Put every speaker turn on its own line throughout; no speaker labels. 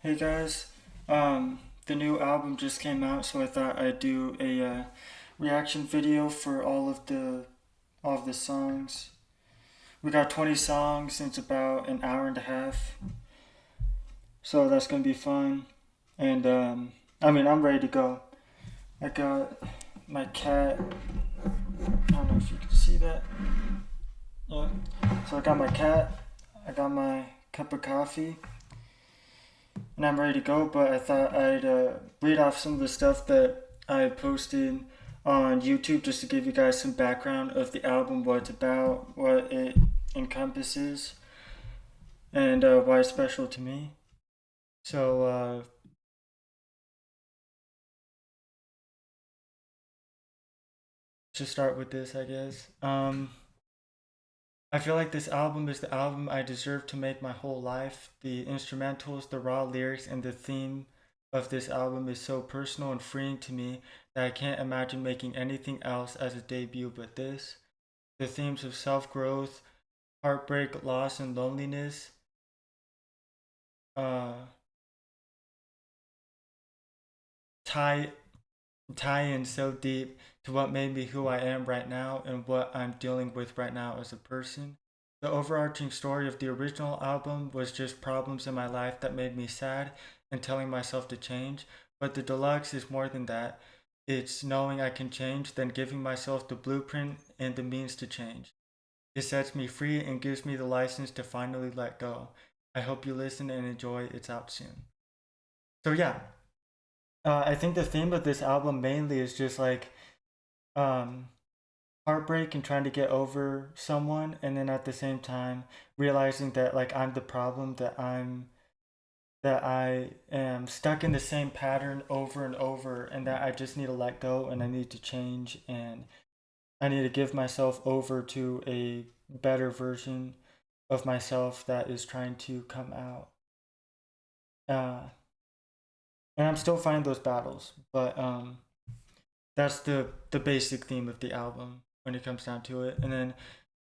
Hey guys, the new album just came out, so I thought I'd do a reaction video for all of the songs. We got 20 songs, and it's about an hour and a half, so that's gonna be fun. And I'm ready to go. I got my cat. I don't know if you can see that. Yeah. So I got my cat. I got my cup of coffee, and I'm ready to go. But I thought I'd read off some of the stuff that I posted on YouTube just to give you guys some background of the album, what it's about, what it encompasses, and why it's special to me. So, to start with this, I guess. I feel like this album is the album I deserve to make my whole life. The instrumentals, the raw lyrics, and the theme of this album is so personal and freeing to me that I can't imagine making anything else as a debut but this. The themes of self growth, heartbreak, loss, and loneliness uh, tie tie in so deep to what made me who I am right now and what I'm dealing with right now as a person. The overarching story of the original album was just problems in my life that made me sad and telling myself to change, but the deluxe is more than that. It's knowing I can change, then giving myself the blueprint and the means to change. It sets me free and gives me the license to finally let go. I hope you listen and enjoy. It's out soon. So, yeah, I think the theme of this album mainly is just like um, heartbreak and trying to get over someone, and then at the same time realizing that like I'm the problem, that I am stuck in the same pattern over and over, and that I just need to let go and I need to change and I need to give myself over to a better version of myself that is trying to come out. Uh, and I'm still fighting those battles, but that's the basic theme of the album when it comes down to it. And then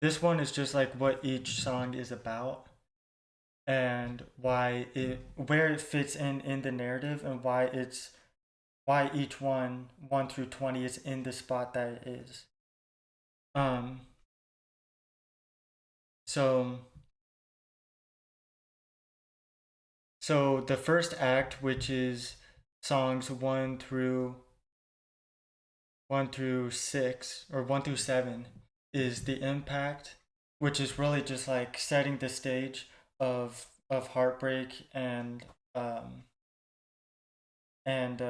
this one is just like what each song is about and why it where it fits in the narrative and why each one through 20 is in the spot that it is. Um so so the first act, which is songs 1 through 6 or 1 through 7, is the impact, which is really just like setting the stage of heartbreak um and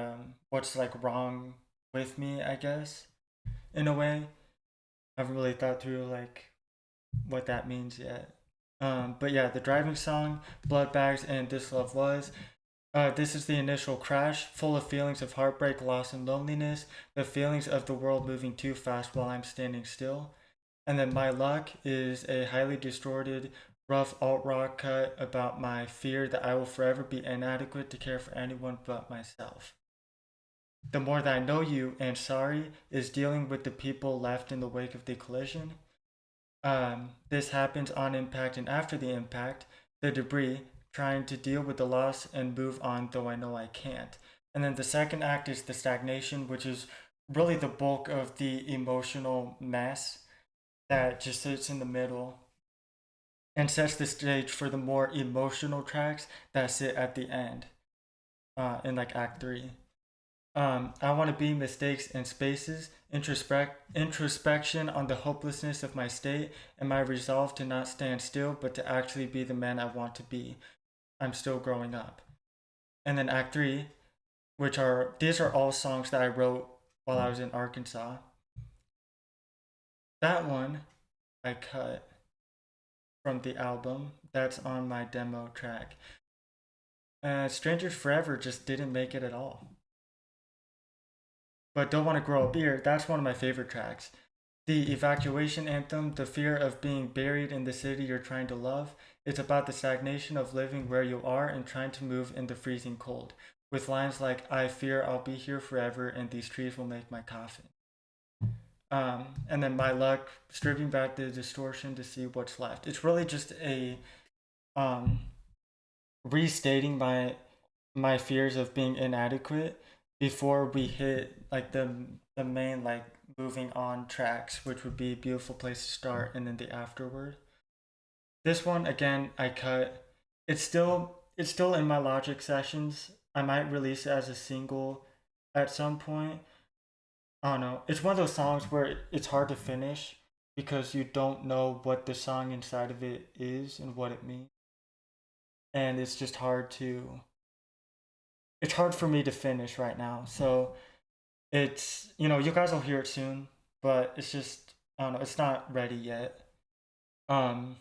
what's like wrong with me, I guess, in a way. I haven't really thought through like what that means yet. But yeah, the driving song, Blood Bags, and This Love Was. This is the initial crash, full of feelings of heartbreak, loss, and loneliness, the feelings of the world moving too fast while I'm standing still. And then My Luck is a highly distorted, rough alt rock cut about my fear that I will forever be inadequate to care for anyone but myself. The More That I Know You and Sorry is dealing with the people left in the wake of the collision. This happens on impact and after the impact, the debris, trying to deal with the loss and move on, though I know I can't. And then the second act is the stagnation, which is really the bulk of the emotional mess that just sits in the middle and sets the stage for the more emotional tracks that sit at the end in like Act 3. I want to be mistakes and spaces, introspection on the hopelessness of my state, and my resolve to not stand still, but to actually be the man I want to be. I'm still growing up. And then Act 3, these are all songs that I wrote while I was in Arkansas. That one I cut from the album. That's on my demo track. Strangers Forever just didn't make it at all. But Don't Want to Grow a Beard, that's one of my favorite tracks. The evacuation anthem, the fear of being buried in the city you're trying to love, it's about the stagnation of living where you are and trying to move in the freezing cold, with lines like, I fear I'll be here forever and these trees will make my coffin. And then My Luck, stripping back the distortion to see what's left. It's really just a um, restating my fears of being inadequate before we hit like the main like moving on tracks, which would be Beautiful Place to Start and then the afterword. This one again I cut. It's still in my Logic sessions. I might release it as a single at some point. I don't know. It's one of those songs where it's hard to finish because you don't know what the song inside of it is and what it means. And it's just hard to it's hard for me to finish right now. So it's you guys will hear it soon, but it's just I don't know, it's not ready yet. Um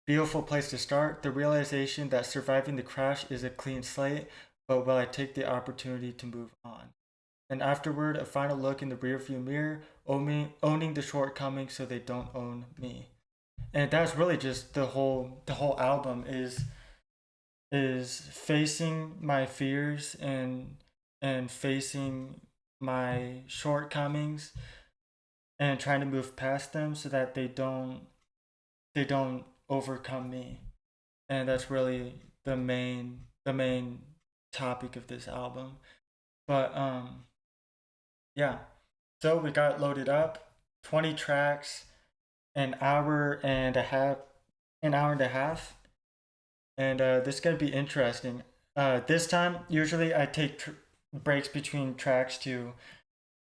Beautiful Place to Start, the realization that surviving the crash is a clean slate, but will I take the opportunity to move on? And afterward, a final look in the rearview mirror, owning the shortcomings so they don't own me. And that's really just the whole album is facing my fears and facing my shortcomings and trying to move past them so that they don't overcome me. And that's really the main topic of this album. But yeah. So we got loaded up, 20 tracks, an hour and a half, and this is gonna be interesting. This time, usually I take breaks between tracks to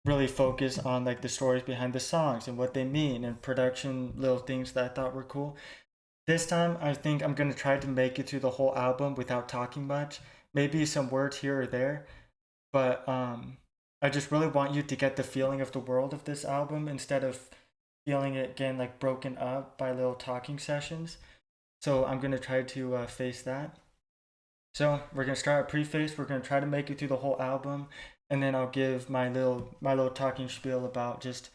really focus on like the stories behind the songs and what they mean and production little things that I thought were cool. This time, I think I'm gonna try to make it through the whole album without talking much. Maybe some words here or there, but I just really want you to get the feeling of the world of this album instead of feeling it getting like broken up by little talking sessions. So I'm gonna try to face that. So we're gonna start a preface. We're gonna try to make it through the whole album, and then I'll give my little talking spiel about just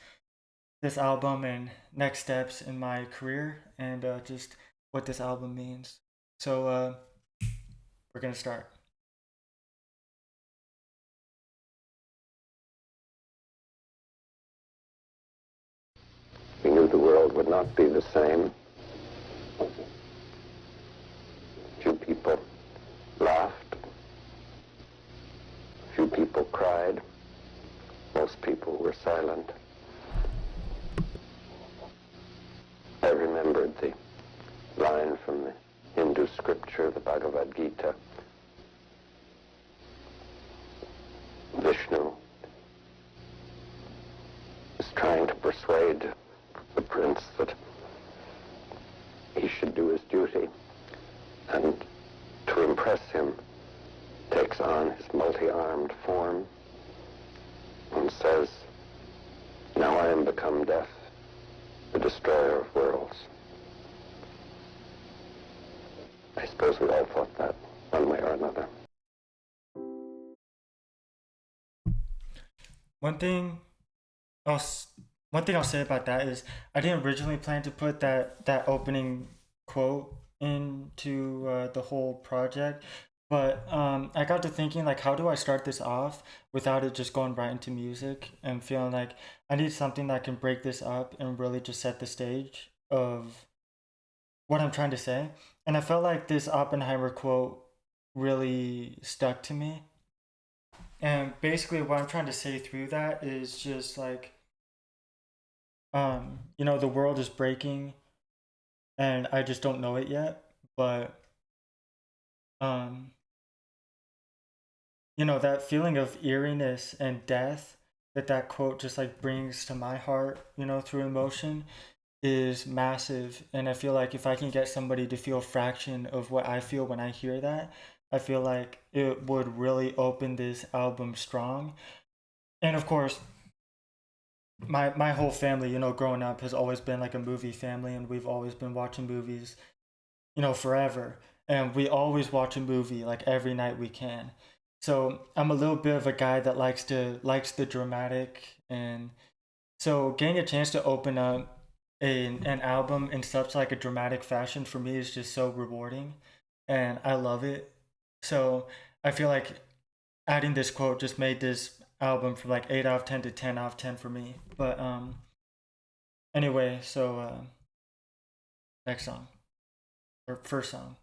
this album and next steps in my career and just what this album means. So we're gonna start.
We knew the world would not be the same. Few people laughed. Few people cried. Most people were silent. I remembered the line from the Hindu scripture, the Bhagavad Gita. Vishnu is trying to persuade the prince that he should do his duty, and to impress him takes on his multi-armed form and says, "Now I am become death, the destroyer of worlds." I suppose we all thought that one way or another.
One thing I'll one thing I'll say about that is I didn't originally plan to put that opening quote into the whole project, but I got to thinking like how do I start this off without it just going right into music and feeling like I need something that can break this up and really just set the stage of what I'm trying to say. And I felt like this Oppenheimer quote really stuck to me. And basically what I'm trying to say through that is just like the world is breaking and I just don't know it yet, but um that feeling of eeriness and death that quote just like brings to my heart, through emotion is massive. And I feel like if I can get somebody to feel a fraction of what I feel when I hear that, I feel like it would really open this album strong. And of course, my whole family, growing up has always been like a movie family, and we've always been watching movies, forever. And we always watch a movie like every night we can. So I'm a little bit of a guy that likes the dramatic, and so getting a chance to open up an album in such like a dramatic fashion for me is just so rewarding, and I love it. So I feel like adding this quote just made this album from like 8 out of 10 to 10 out of 10 for me. But anyway, so next song or first song.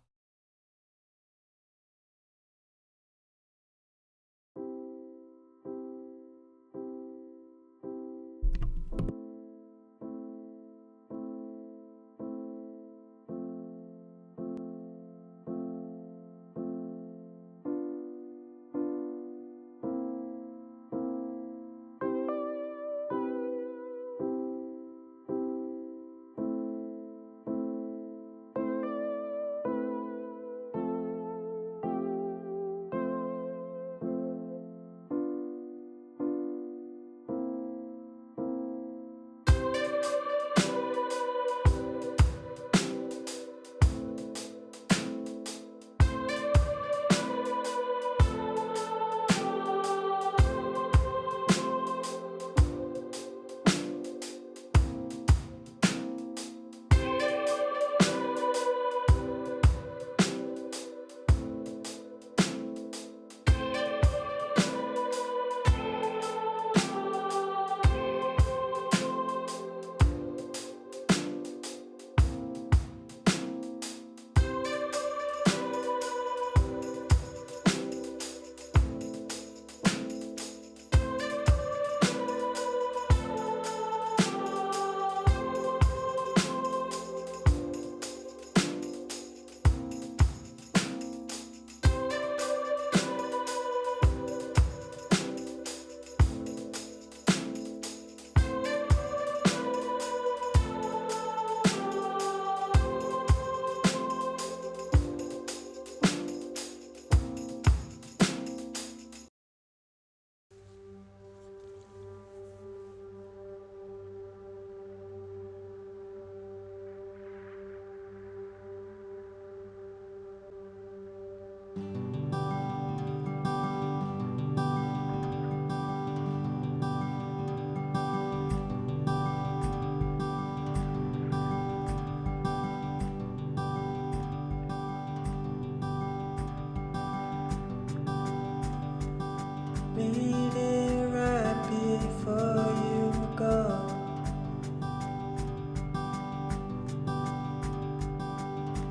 Read it right before you go.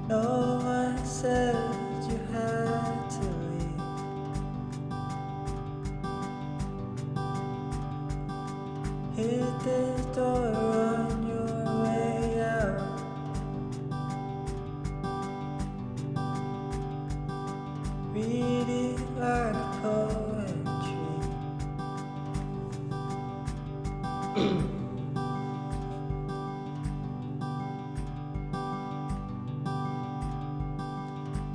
No one said you had to leave. Hit this door on your way out. Read it like poetry.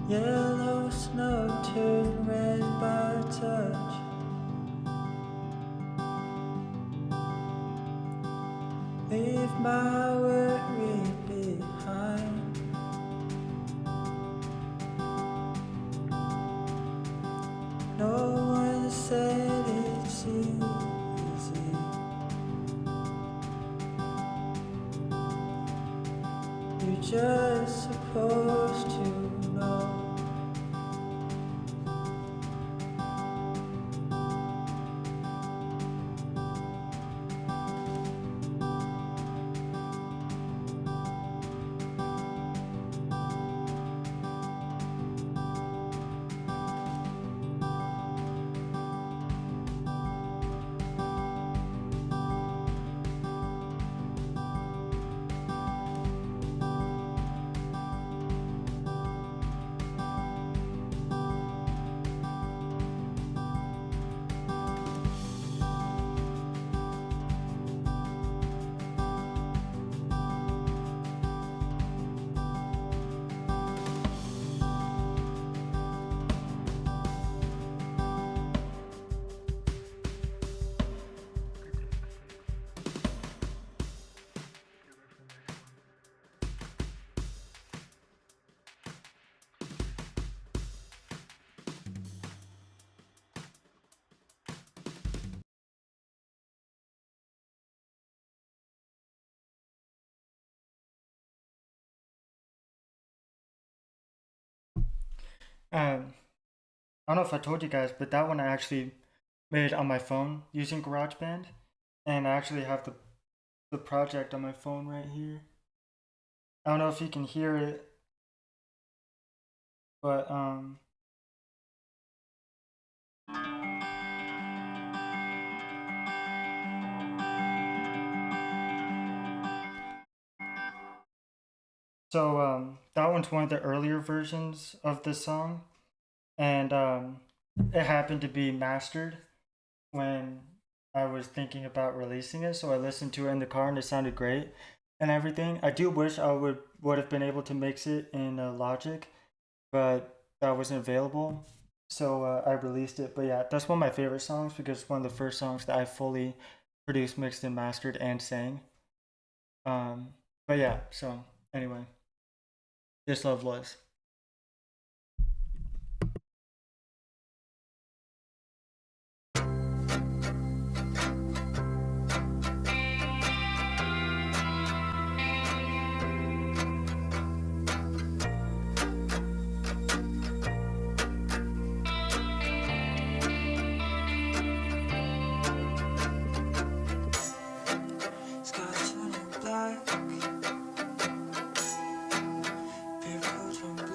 Yellow snow turned red by touch. Leave my worry behind. No one said it's easy. You're just supposed to know. Um, I don't know if I told you guys, but that one I actually made on my phone using GarageBand, and I actually have the project on my phone right here. I don't know if you can hear it, but so that one's one of the earlier versions of the song, and it happened to be mastered when I was thinking about releasing it. So I listened to it in the car, and it sounded great and everything. I do wish I would have been able to mix it in Logic, but that wasn't available. So I released it. But yeah, that's one of my favorite songs because it's one of the first songs that I fully produced, mixed, and mastered and sang. Um, but yeah, so anyway, this love was. Skies turning black, people turn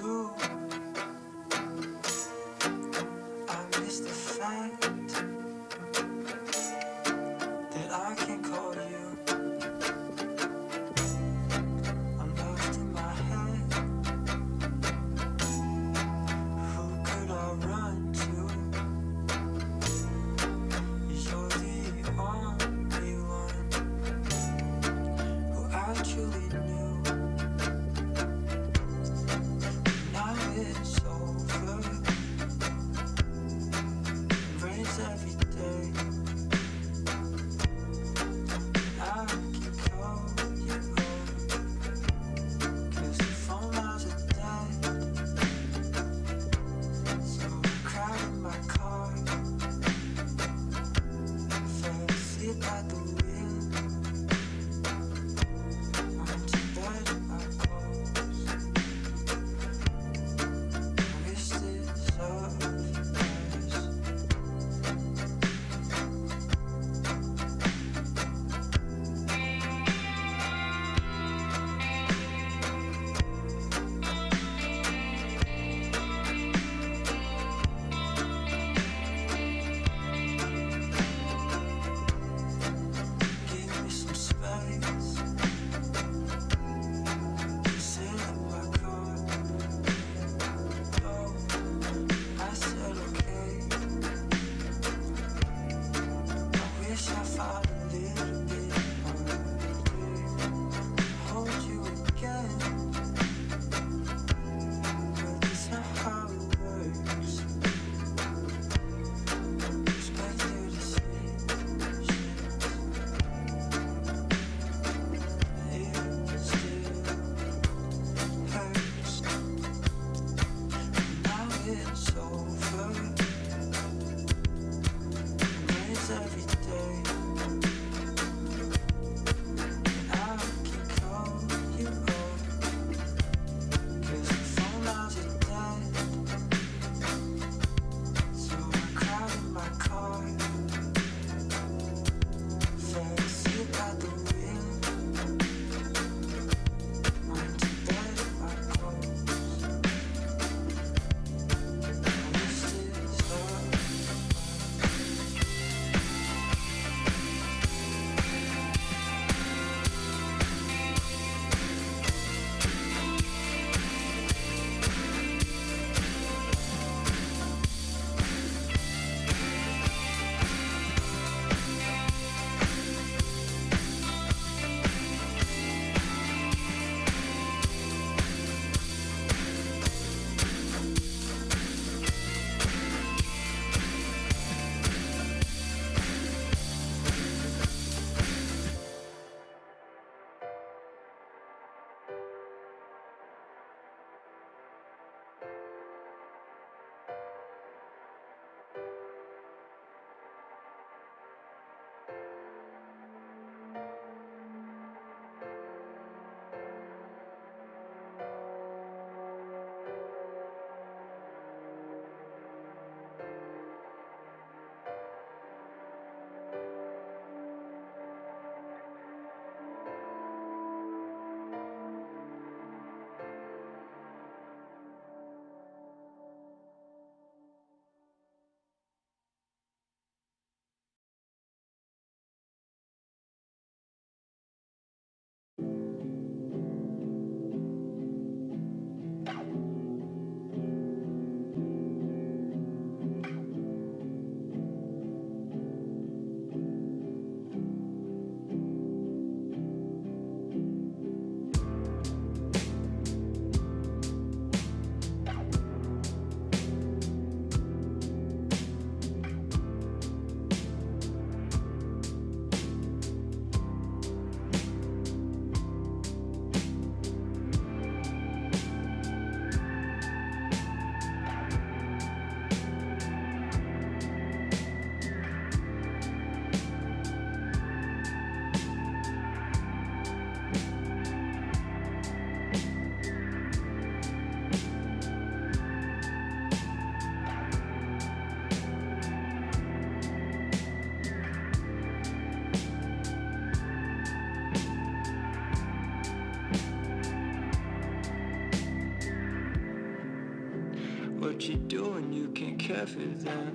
what you do and you can't care for them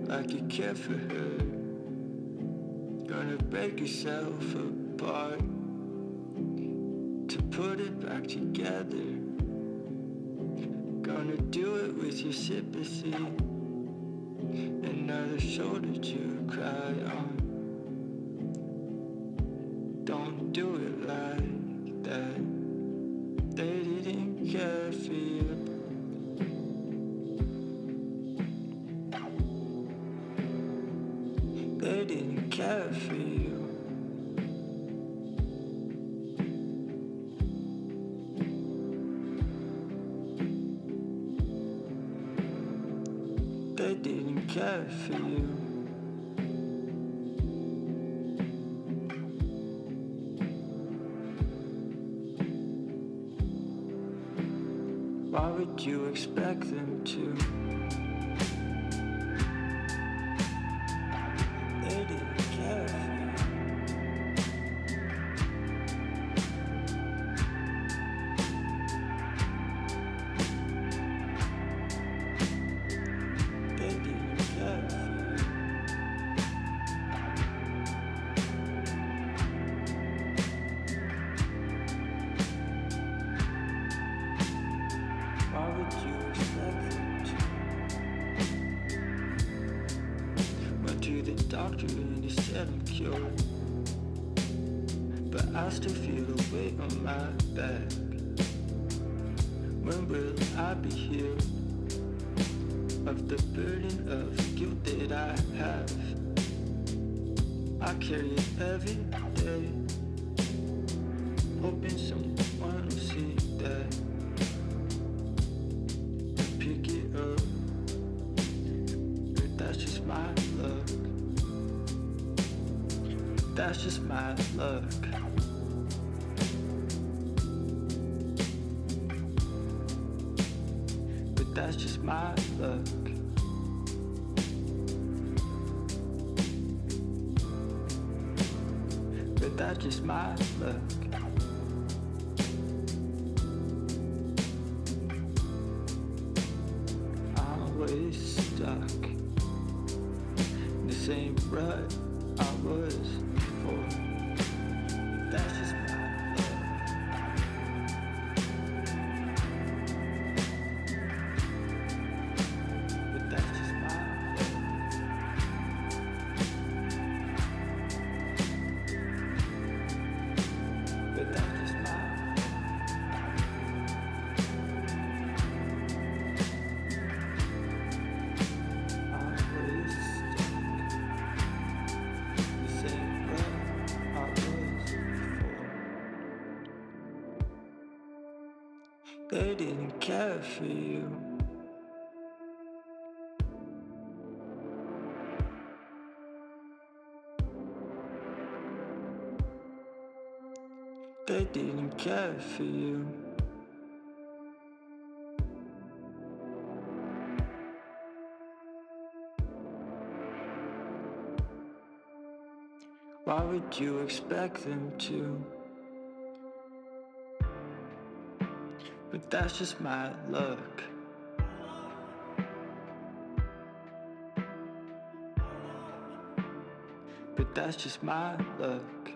like you care for her. Gonna break yourself apart to put it back together. Gonna do it with your sympathy, another shoulder to cry on. Don't do it like that. They didn't care for you. They didn't care for you. They didn't care for you. Why would you expect them to? They didn't care for you. They didn't care for you. Why would you expect them to? Went to the doctor and he said I'm cured, but I still feel the weight on my back. When will I be healed of the burden of guilt that I have? I carry it every day, hoping someone will see that. Pick it up, but that's just my luck. That's just my luck. But that's just my luck. But that's just my luck. I'm always stuck in the same rut I was before. That's just my luck. But that's just my luck. But that's just my luck. I'm always stuck in the same rut I was before. They didn't care for you. They didn't care for you. Why would you expect them to? But that's just my luck. But that's just my luck.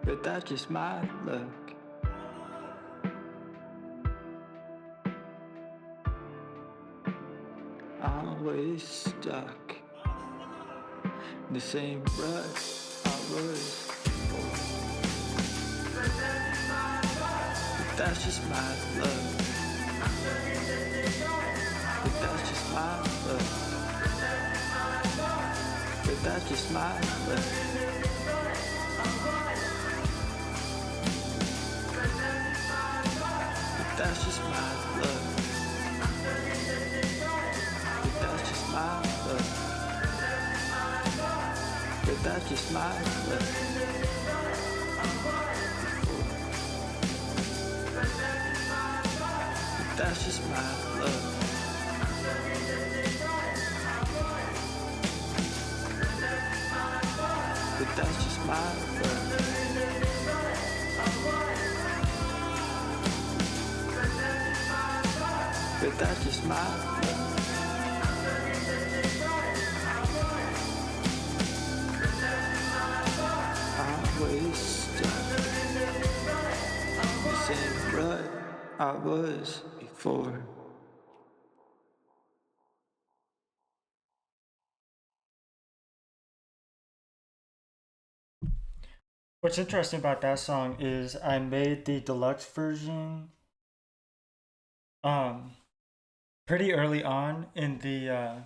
But that's just my luck. I'm always stuck in the same rut I was before. But that's just my luck. But that's just my luck. But that's just my luck. But that's just my luck. But that's just my luck. But that's just my luck. But that's just my luck. But that's just my luck.
That's just my I was stuck in the same rut I was before.
What's interesting about that song is I made the deluxe version um pretty early on in the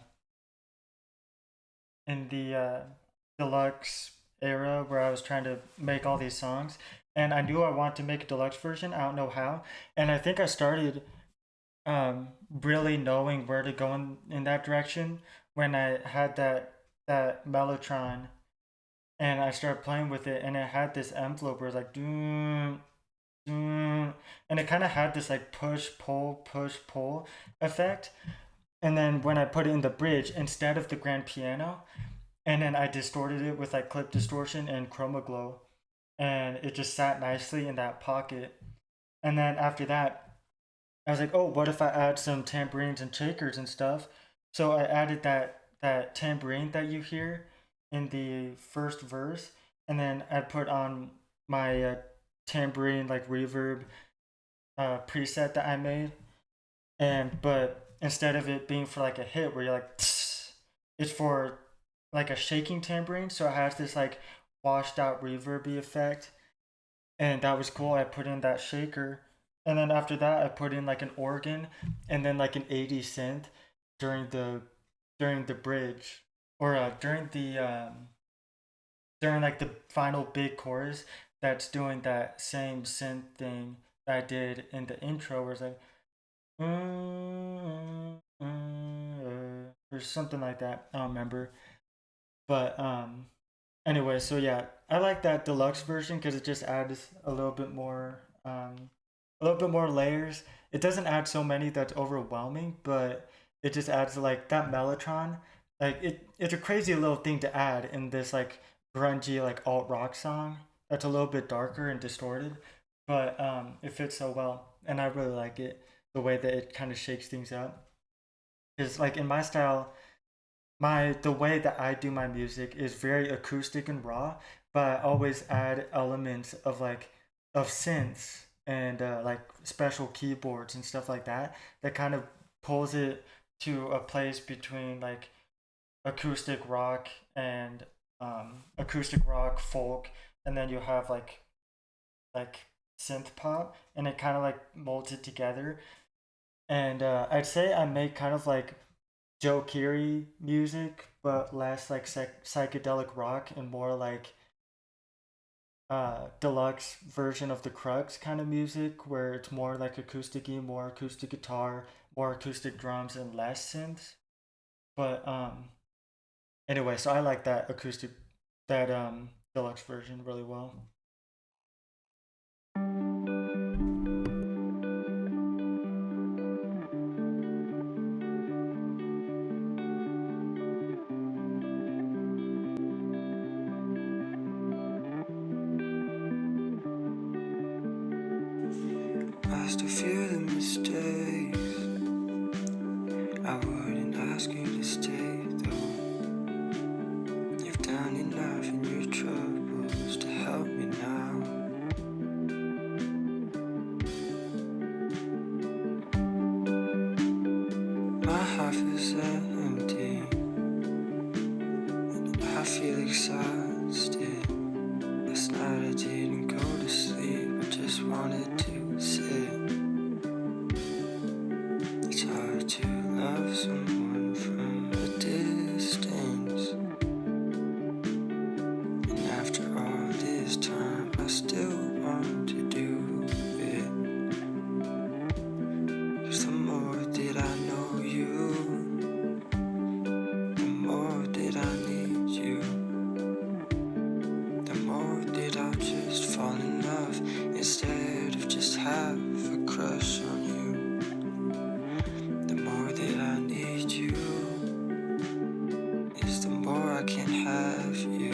deluxe era where I was trying to make all these songs, and I knew I wanted to make a deluxe version. I don't know how, and I think I started really knowing where to go in that direction when I had that mellotron and I started playing with it, and it had this envelope where it's like doom, doom, and it kind of had this like push pull effect. And then when I put it in the bridge instead of the grand piano, and then I distorted it with like clip distortion and chroma glow, and it just sat nicely in that pocket. And then after that, I was like, oh, what if I add some tambourines and shakers and stuff? So I added that tambourine that you hear in the first verse, and then I put on my tambourine like reverb preset that I made, and but instead of it being for like a hit where you're like, tss, it's for like a shaking tambourine, so it has this like washed out reverby effect, and that was cool. I put in that shaker, and then after that, I put in like an organ, and then like an 80 synth during the bridge, or during like the final big chorus that's doing that same synth thing that I did in the intro, where it's like or something like that. I don't remember, but anyway, so yeah, I like that deluxe version because it just adds a little bit more layers. It doesn't add so many that's overwhelming, but it just adds like that mellotron. Like it's a crazy little thing to add in this like grungy like alt rock song that's a little bit darker and distorted, but it fits so well, and I really like it the way that it kind of shakes things up. Because like in my style, the way that I do my music is very acoustic and raw, but I always add elements of synths and like special keyboards and stuff like that that kind of pulls it to a place between like acoustic rock and acoustic rock folk, and then you have like synth pop, and it kind of like molds it together. And I'd say I make kind of like Joe Keery music, but less like psychedelic rock and more like deluxe version of the Crux kind of music, where it's more like acoustic-y, more acoustic guitar, more acoustic drums, and less synths. But anyway, so I like that deluxe version really well.
I still feel the mistakes. I wouldn't ask you to stay though. You've done enough in your troubles to help me now. My half is empty, and I feel exhausted. Last night I didn't go to sleep, I just wanted to sit. It's hard to love someone from a distance, and after all this time I still want to do it. 'Cause the more that I know you, the more that I need you, the more that I'll just fall in love instead of just have a crush on you. The more that I need you is the more I can have you.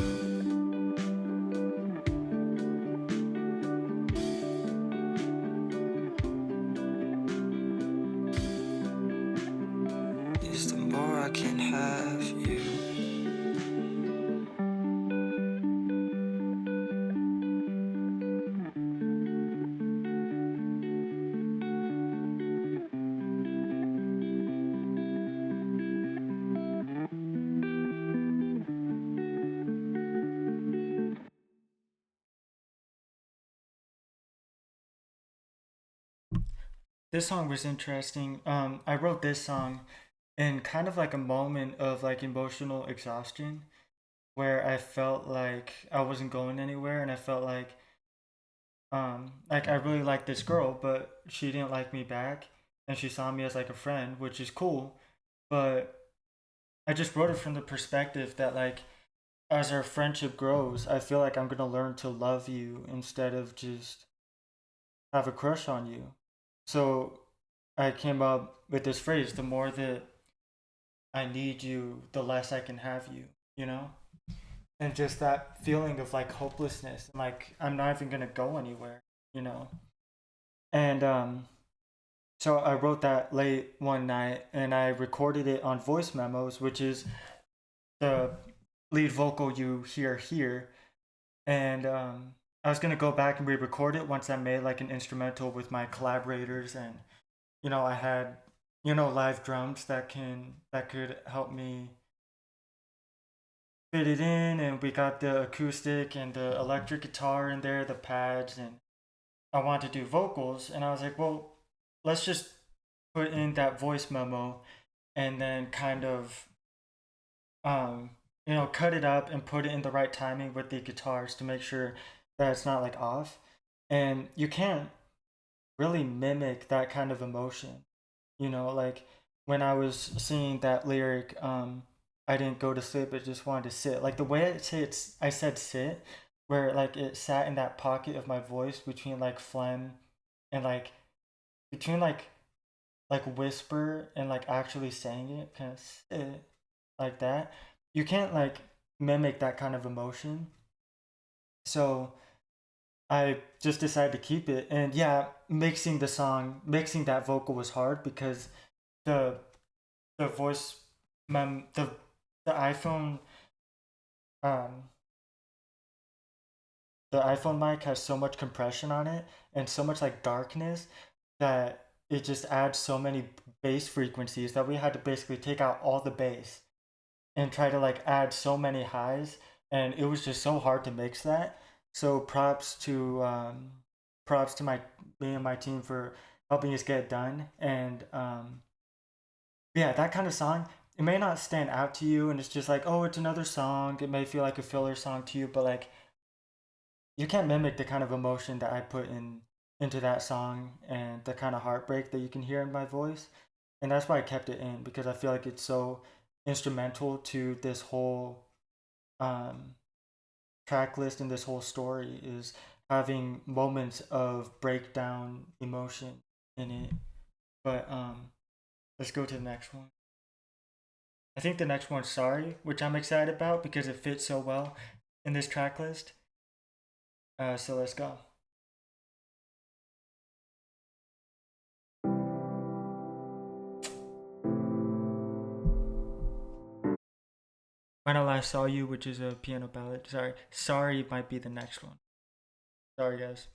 this song was interesting. I wrote this song in kind of like a moment of like emotional exhaustion where I felt like I wasn't going anywhere and I felt like I really liked this girl, but she didn't like me back and she saw me as like a friend, which is cool, but I just wrote it from the perspective that like as our friendship grows, I feel like I'm gonna learn to love you instead of just have a crush on you. So I came up with this phrase: the more that I need you, the less I can have you. You know, and just that feeling of like hopelessness, like I'm not even gonna go anywhere. You know, and so I wrote that late one night, and I recorded it on voice memos, which is the lead vocal you hear here. And I was gonna go back and re-record it once I made like an instrumental with my collaborators, and I had live drums that could help me fit it in, and we got the acoustic and the electric guitar in there, the pads, and I wanted to do vocals, and I was like, well, let's just put in that voice memo and then kind of um cut it up and put it in the right timing with the guitars to make sure that it's not like off. And you can't really mimic that kind of emotion. Like when I was singing that lyric, I didn't go to sleep, I just wanted to sit. Like the way it sits, I said sit, where like it sat in that pocket of my voice between like phlegm and like between like whisper and like actually saying it, kind of sit like that. You can't like mimic that kind of emotion. So I just decided to keep it. And yeah, mixing that vocal was hard because the the voice mem the iPhone um the iPhone mic has so much compression on it and so much like darkness that it just adds so many bass frequencies that we had to basically take out all the bass and try to like add so many highs, and it was just so hard to mix that. So props to my me and my team for helping us get it done. And yeah, that kind of song, it may not stand out to you and it's just like, oh, it's another song, it may feel like a filler song to you, but like you can't mimic the kind of emotion that I put into that song and the kind of heartbreak that you can hear in my voice. And that's why I kept it in, because I feel like it's so instrumental to this whole um, track list and this whole story, is having moments of breakdown emotion in it. But let's go to the next one. I think the next one's Sorry, which I'm excited about because it fits so well in this track list. So let's go. When I Last Saw You, which is a piano ballad. Sorry might be the next one. Sorry, guys.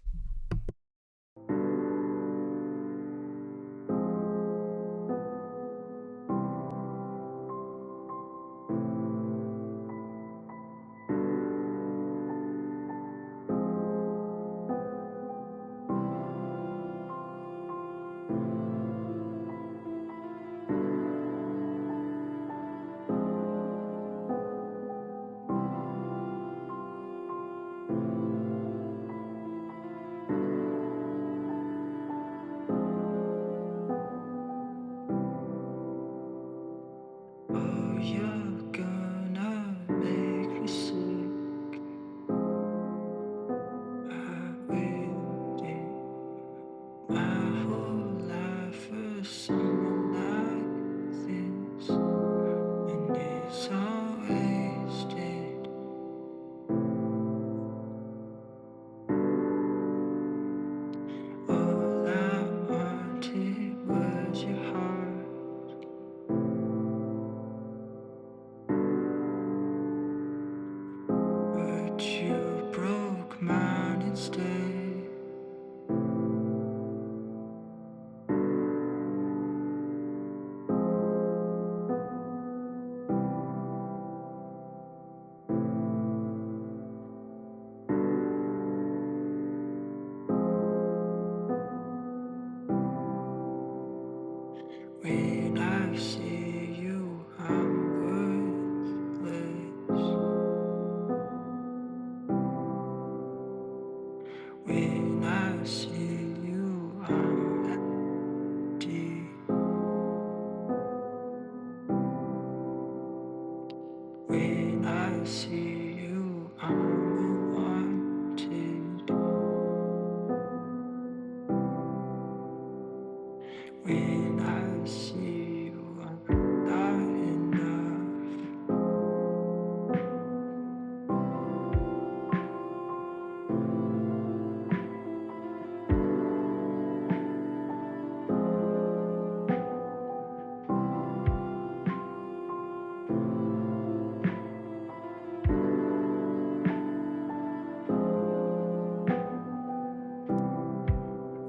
When I see you, I'm not enough.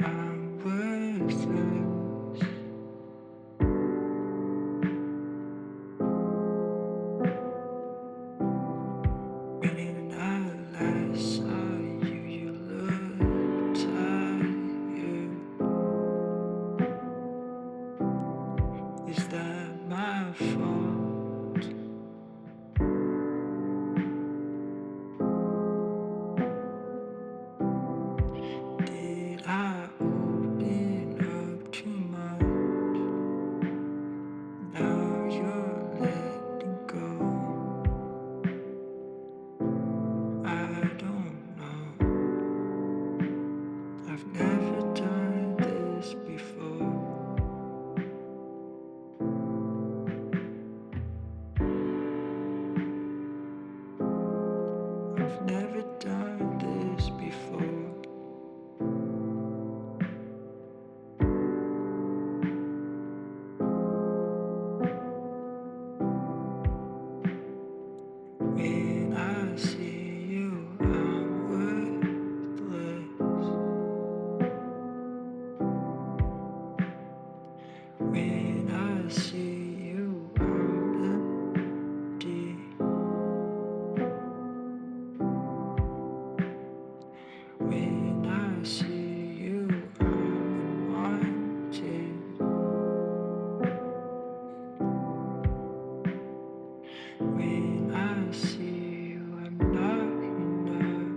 I'm worthless. When I last saw you, you looked tired. Is that my fault? Did I open up too much? Now you're letting go. I don't know. I've never done this before. I've never done this before. When I see you, I'm worthless. When I see you, I'm empty. When I see you, I'm unwanted. When I see you, I'm not enough.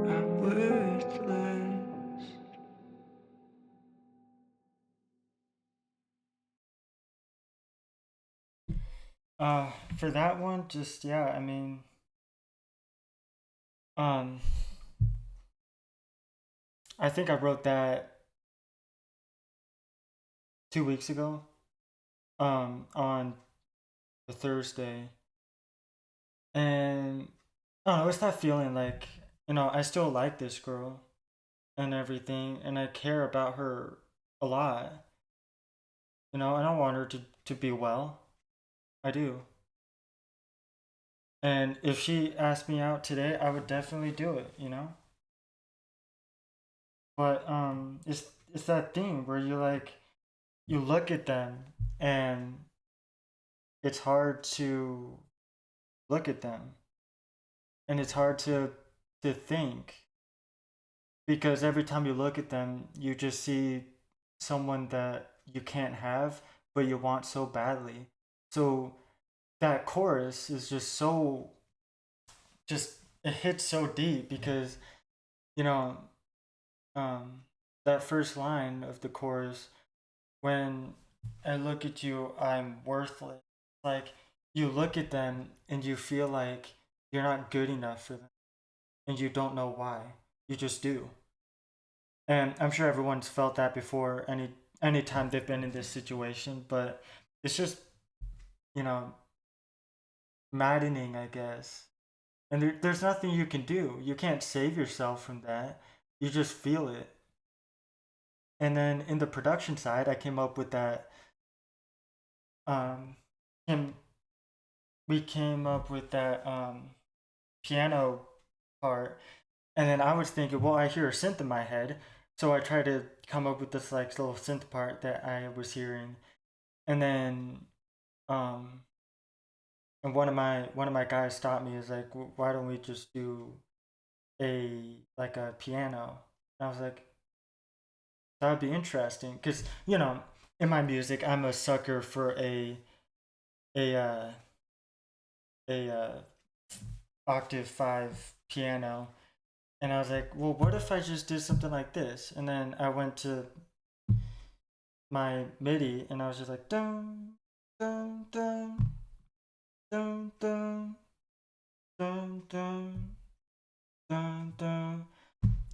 I'm worthless.
For that one, just yeah, I mean, um, I think I wrote that 2 weeks ago. On the Thursday, and I don't know, it's that feeling like I still like this girl and everything, and I care about her a lot. And I want her to be well. I do. And if she asked me out today, I would definitely do it. But it's that thing where you look at them and it's hard to look at them, and it's hard to think, because every time you look at them, you just see someone that you can't have, but you want so badly. So that chorus is just it hits so deep, because you know um, that first line of the chorus, when I look at you, I'm worthless. Like, you look at them and you feel like you're not good enough for them, and you don't know why. You just do. And I'm sure everyone's felt that before, any time they've been in this situation, but it's just, you know, maddening, I guess. And there's nothing you can do. You can't save yourself from that. You just feel it. And then in the production side, I came up with um, him we came up with that piano part, and then I was thinking, well, I hear a synth in my head, so I tried to come up with this like little synth part that I was hearing, and then um, and one of my guys stopped me. Is like, why don't we just do a like a piano? And I was like, that would be interesting, because in my music, I'm a sucker for a uh, a octave five piano. And I was like, well, what if I just did something like this? And then I went to my MIDI and I was just like, dun, dun, dun, dun, dun, dun, dun, dun, dun.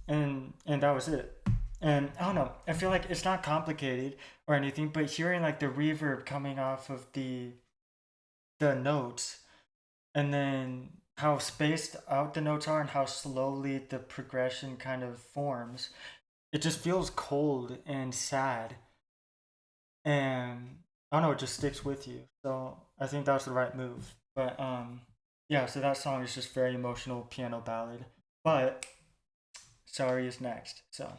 And that was it. And I don't know, I feel like it's not complicated or anything, but hearing like the reverb coming off of the notes, and then how spaced out the notes are and how slowly the progression kind of forms, it just feels cold and sad, and I don't know, it just sticks with you. So I think that was the right move. But yeah, so that song is just very emotional piano ballad. But Sorry is next. So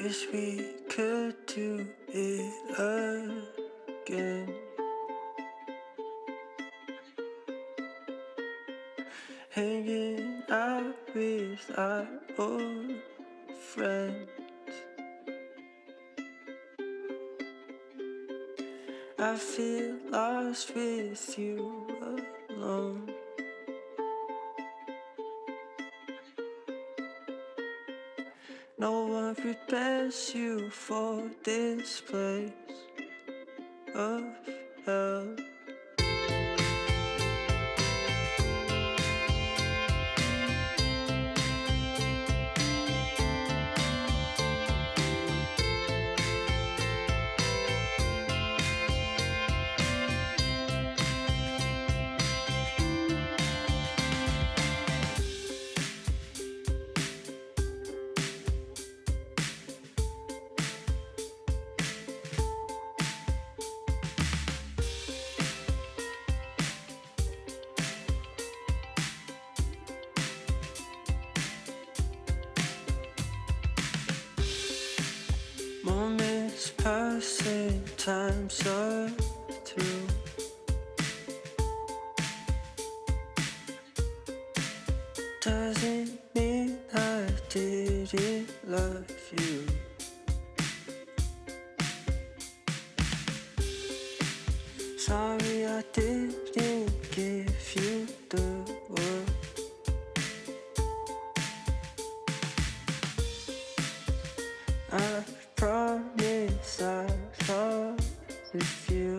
Wish we could do it again. Hanging out with our old friends. I feel lost with you alone. No one prepares you for this place of hell. Moments passing, time's up through. Doesn't mean I didn't love you. Sorry I didn't give you the world. I promise I thought of you.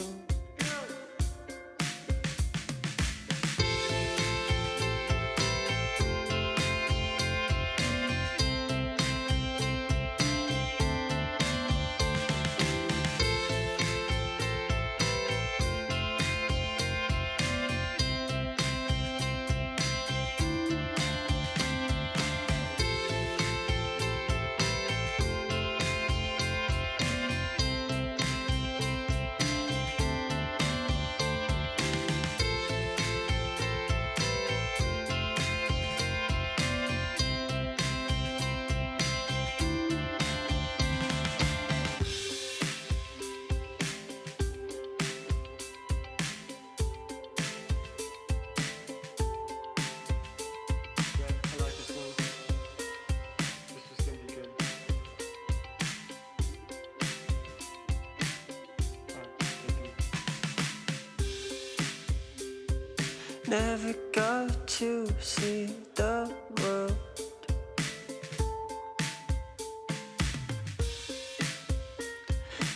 Never got to see the world.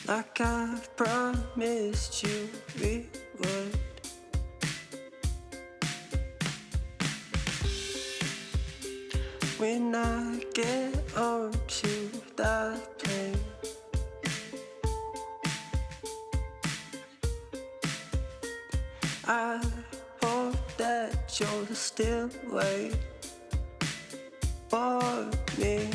Like I promised you we would. When I get onto that plane, I hope that you'll still wait for me.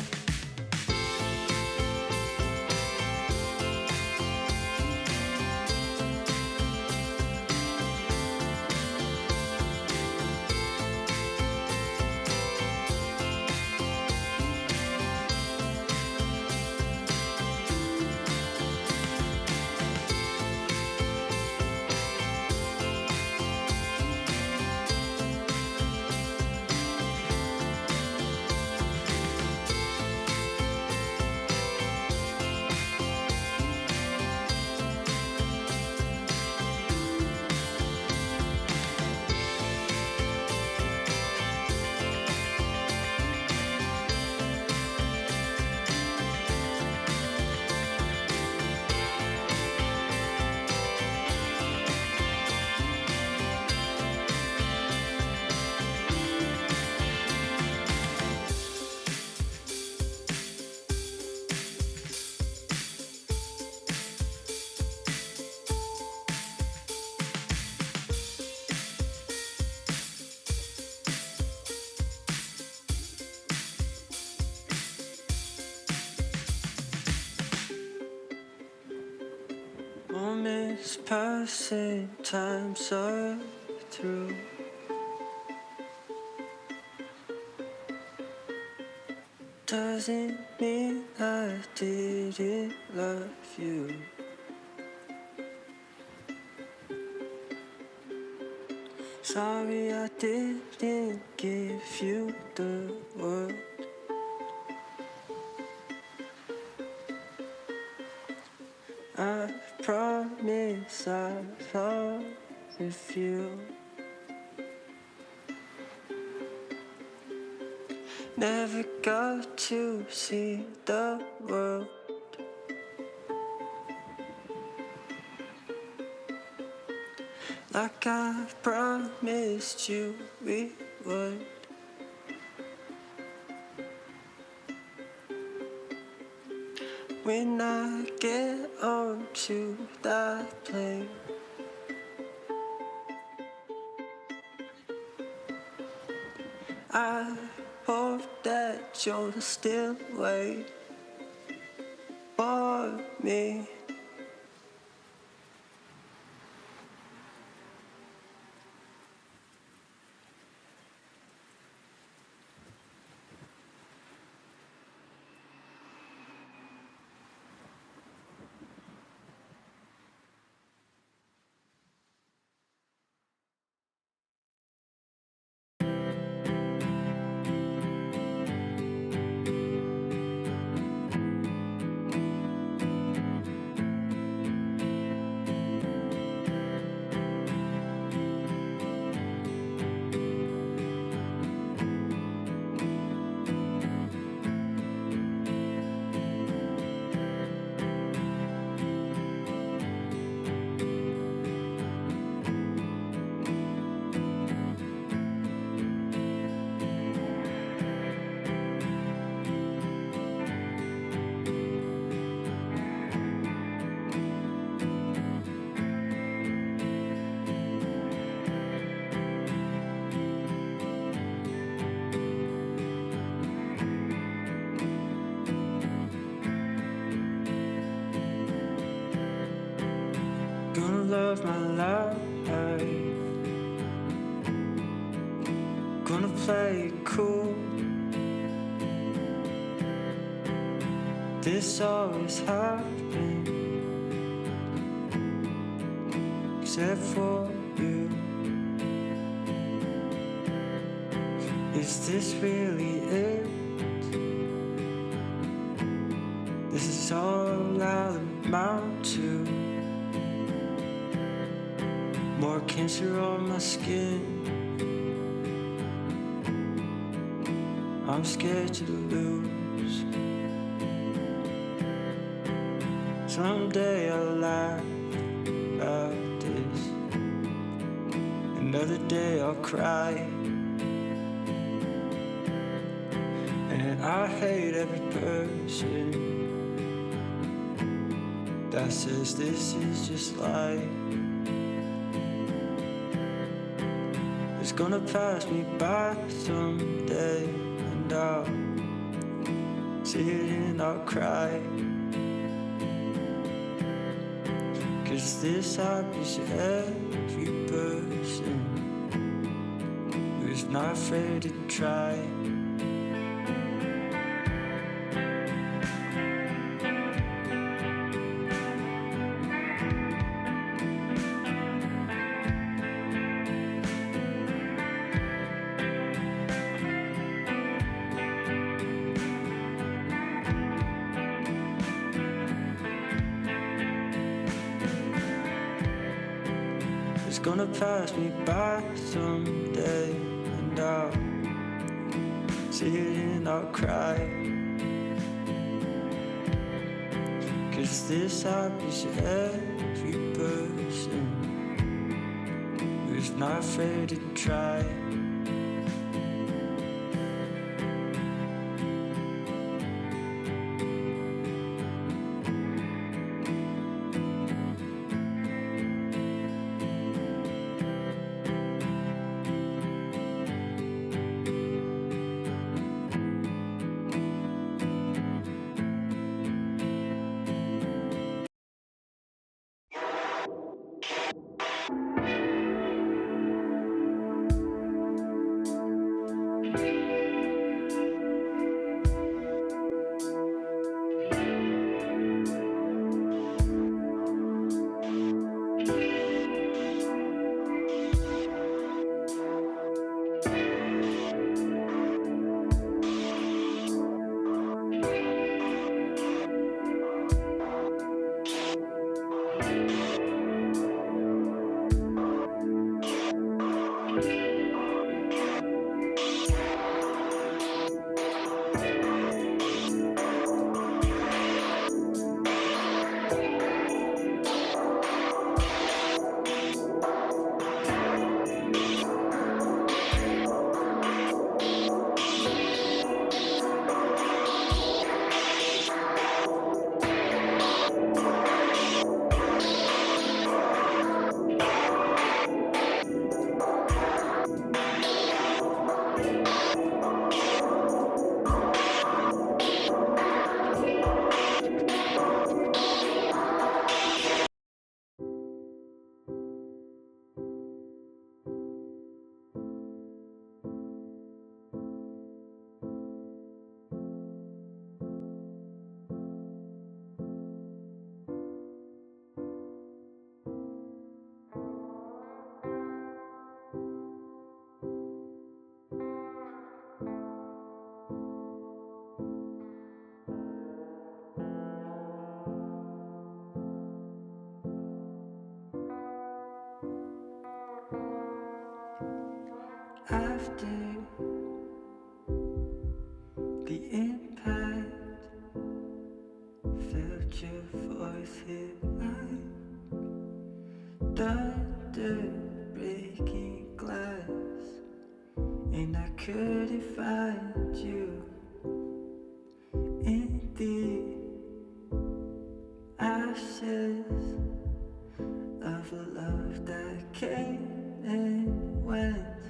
Moments passing, times are through. Doesn't mean I didn't love you. Sorry I didn't give you the world. I promise I'll love with you. Never got to see the world. Like I promised you we would. When I get onto that plane, I hope that you'll still wait for me. Gonna love my life, gonna play it cool. This always happened, except for you. Is this really it? This is all I'll amount to. More cancer on my skin, I'm scared to lose. Someday I'll laugh about this. Another day I'll cry. And I hate every person that says this is just life. It's gonna pass me by someday, and I'll see it and I'll cry. 'Cause this happens to every person who's not afraid to try. It's gonna pass me by someday, and I'll see it and I'll cry. 'Cause this happens to every person who's not afraid to try. After the impact, felt your voice hit like thunder breaking glass, and I couldn't find you in the ashes of a love that came and went,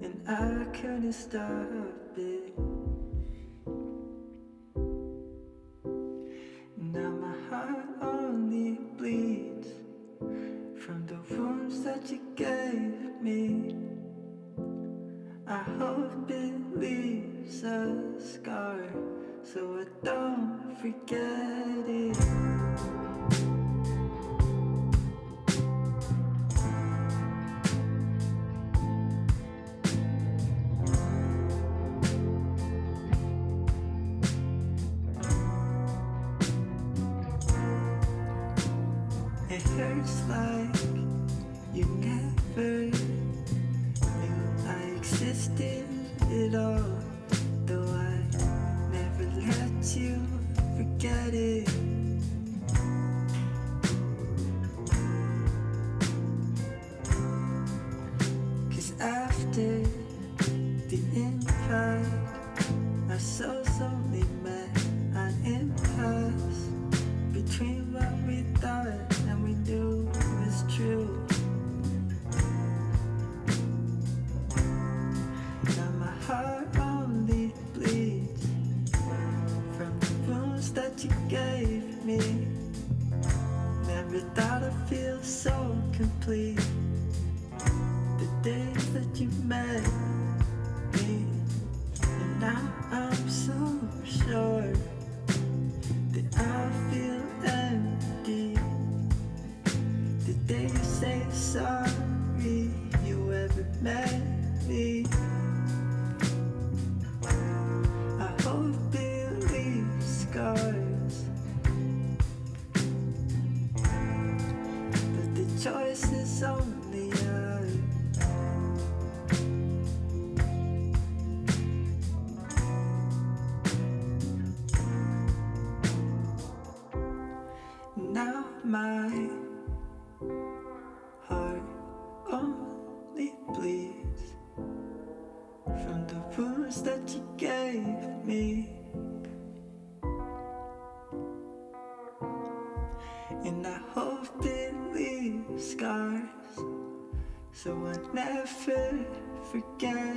and I couldn't stop it. Now my heart only bleeds from the wounds that you gave me. I hope it leaves a scar so I don't forget it. It hurts like you never knew I existed at all, though you forget it. Cause after the impact, our souls only met an impasse between what we thought and we knew was true. Now my heart only bleeds from the wounds that you gave me. Never thought I'd feel so complete the day that you met me. And now I'm so sure that I feel empty the day you say sorry you ever met me. I hope it leaves scars, but the choice is only ours. Now my heart only bleeds from the wounds that you gave me. And I hope it leaves scars, so I never forget.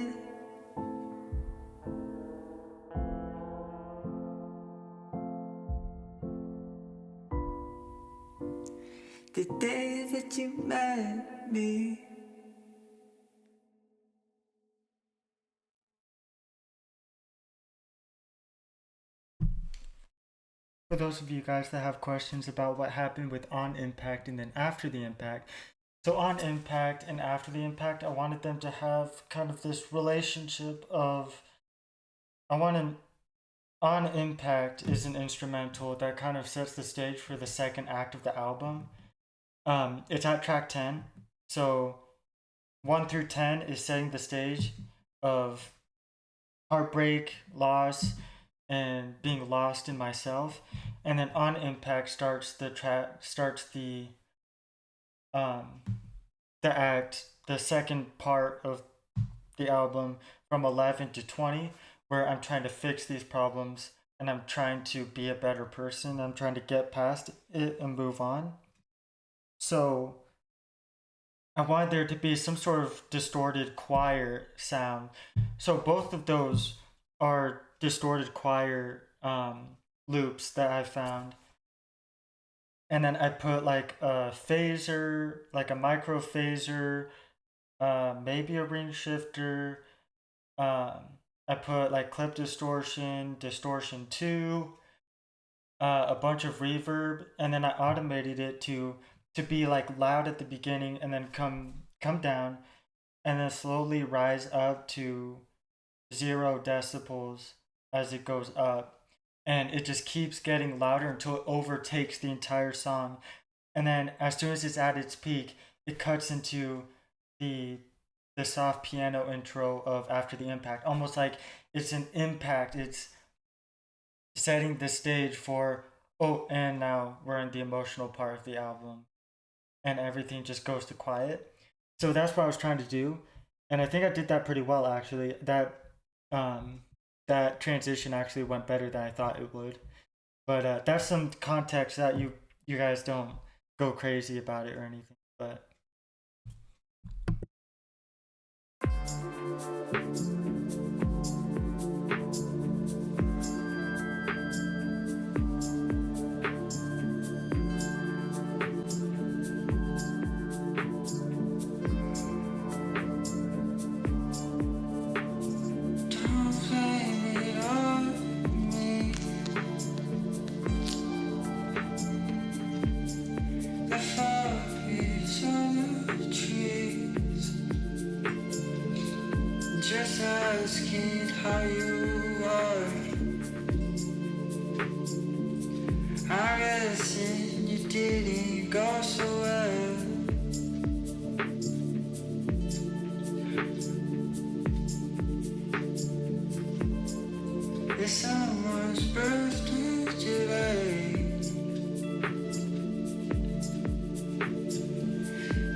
The day that you met me.
For those of you guys that have questions about what happened with On Impact and then After the Impact, so On Impact and After the Impact, I wanted them to have kind of this relationship of, On Impact is an instrumental that kind of sets the stage for the second act of the album. It's at track 10, so 1 through 10 is setting the stage of heartbreak, loss, and being lost in myself, and then On Impact starts the act, the second part of the album from 11 to 20, where I'm trying to fix these problems and I'm trying to be a better person. I'm trying to get past it and move on. So I wanted there to be some sort of distorted choir sound. So both of those are distorted choir loops that I found. And then I put like a phaser, like a micro phaser, maybe a ring shifter. I put like clip distortion, distortion 2, a bunch of reverb, and then I automated it to be like loud at the beginning and then come down and then slowly rise up to 0 decibels as it goes up, and it just keeps getting louder until it overtakes the entire song. And then as soon as it's at its peak, it cuts into the soft piano intro of After the Impact, almost like it's an impact. It's setting the stage for, oh, and now we're in the emotional part of the album, and everything just goes to quiet. So that's what I was trying to do, and I think I did that pretty well actually. That transition actually went better than I thought it would. But that's some context that you guys don't go crazy about it or anything. But
just asking how you are. I guess you didn't go so well. There's someone was birthed delayed,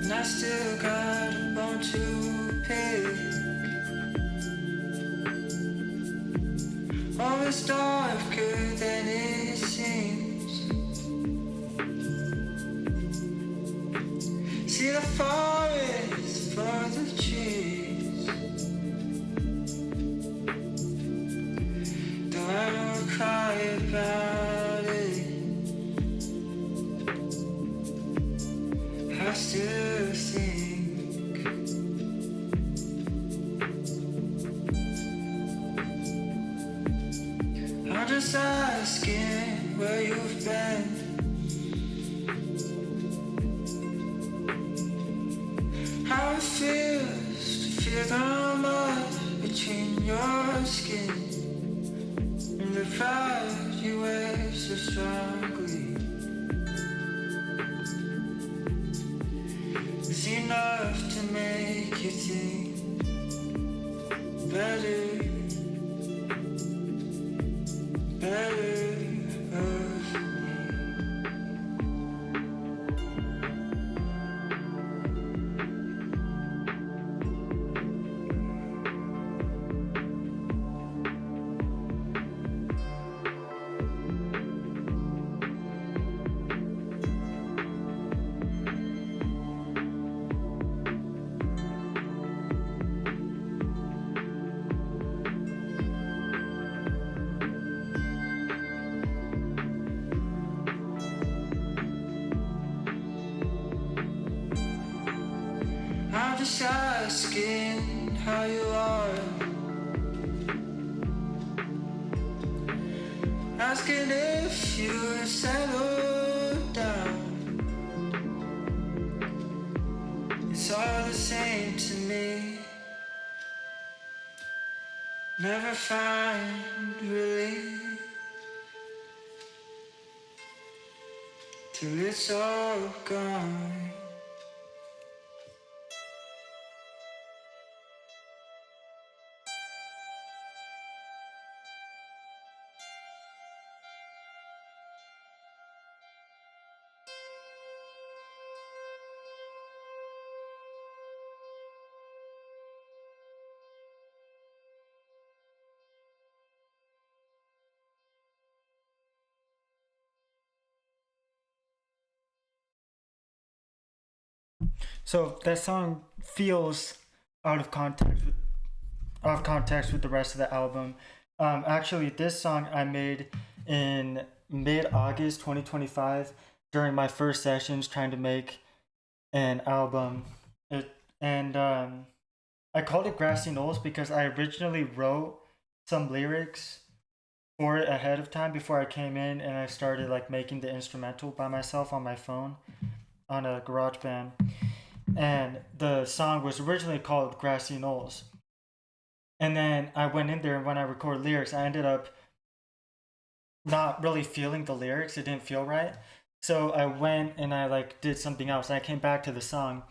and I still got a bone to pick. Always darker than it seems. See the forest for the trees. Though I don't cry about it, I still think I'm just asking where you've been. How it feels to feel the mud between your skin and the pride you wear so strongly. It's enough to make you think better, better of me. I'm just asking how you are, asking if you settled down. It's all the same to me. Never find relief till it's all gone.
So that song feels out of context with, out of context with the rest of the album. Actually, this song I made in mid-August 2025 during my first sessions trying to make an album. And I called it Grassy Knolls because I originally wrote some lyrics for it ahead of time before I came in and I started like making the instrumental by myself on my phone on a GarageBand. And the song was originally called Grassy Knolls. And then I went in there and when I recorded lyrics, I ended up not really feeling the lyrics. It didn't feel right. So I went and I like did something else. I came back to the song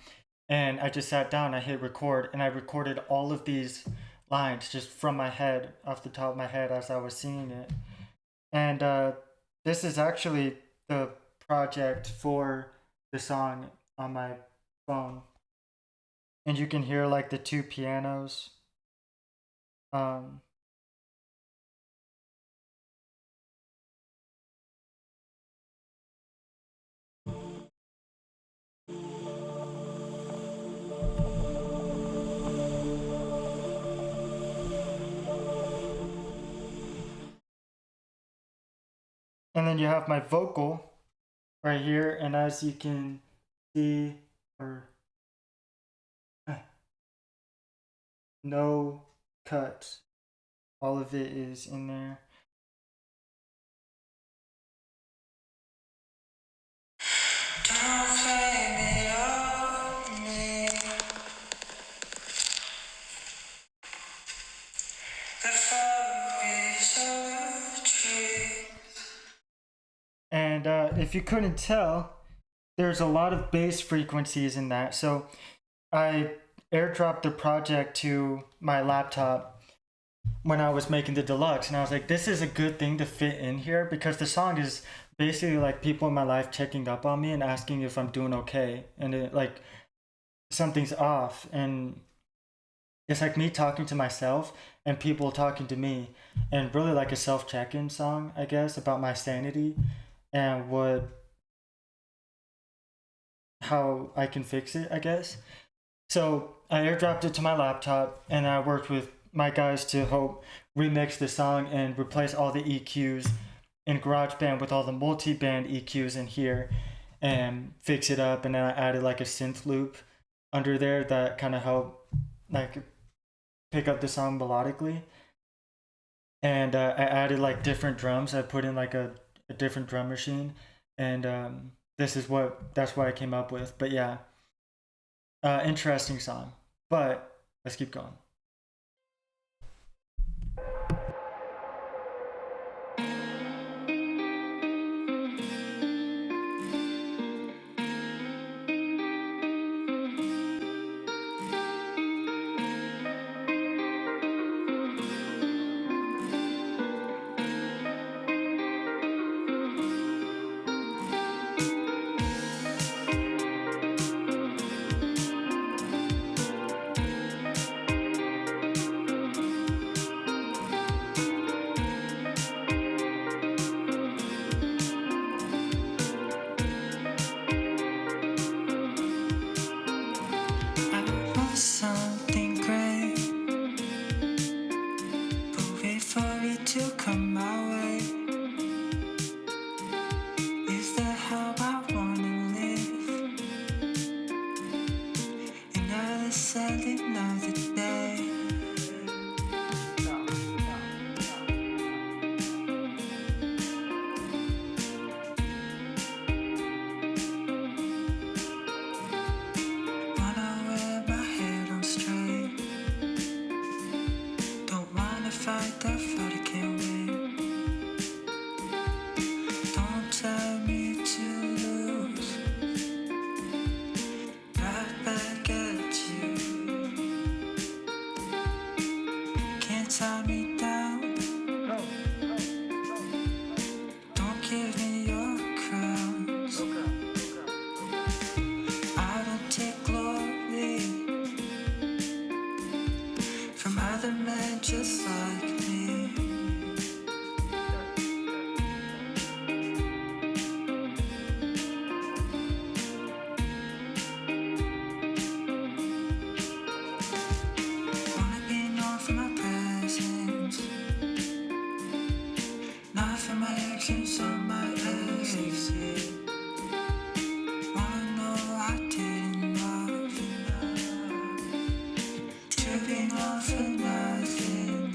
and I just sat down, I hit record, and I recorded all of these lines just from my head, off the top of my head as I was singing it. And this is actually the project for the song on my phone. And you can hear like the two pianos. Um, and then you have my vocal right here, and as you can see, or no cuts, all of it is in there.
Don't blame it on me. The focus of a tree.
And if you couldn't tell, there's a lot of bass frequencies in that. So I airdropped the project to my laptop when I was making the deluxe, and I was like, this is a good thing to fit in here because the song is basically like people in my life checking up on me and asking if I'm doing okay, and like something's off, and it's like me talking to myself and people talking to me, and really like a self check-in song, I guess, about my sanity and what how I can fix it, I guess. So I airdropped it to my laptop, and I worked with my guys to help remix the song and replace all the EQs in GarageBand with all the multi-band EQs in here, and fix it up. And then I added like a synth loop under there that kind of helped like pick up the song melodically. And I added like different drums. I put in like a different drum machine, and that's what I came up with. But yeah, interesting song. But let's keep going.
I want something great, but wait for it to come my way. Is that how I wanna live? Another sad, another day. Wanna wear my head on straight. Don't wanna fight the fight, I can't win. Don't tell me to lose. Right back at you. Can't tie me down. Don't give me your crowns. I don't take glory from other men just like me. Wanna be known for my presence, not for my actions or my exit. Wanna know I did enough to be known for nothing.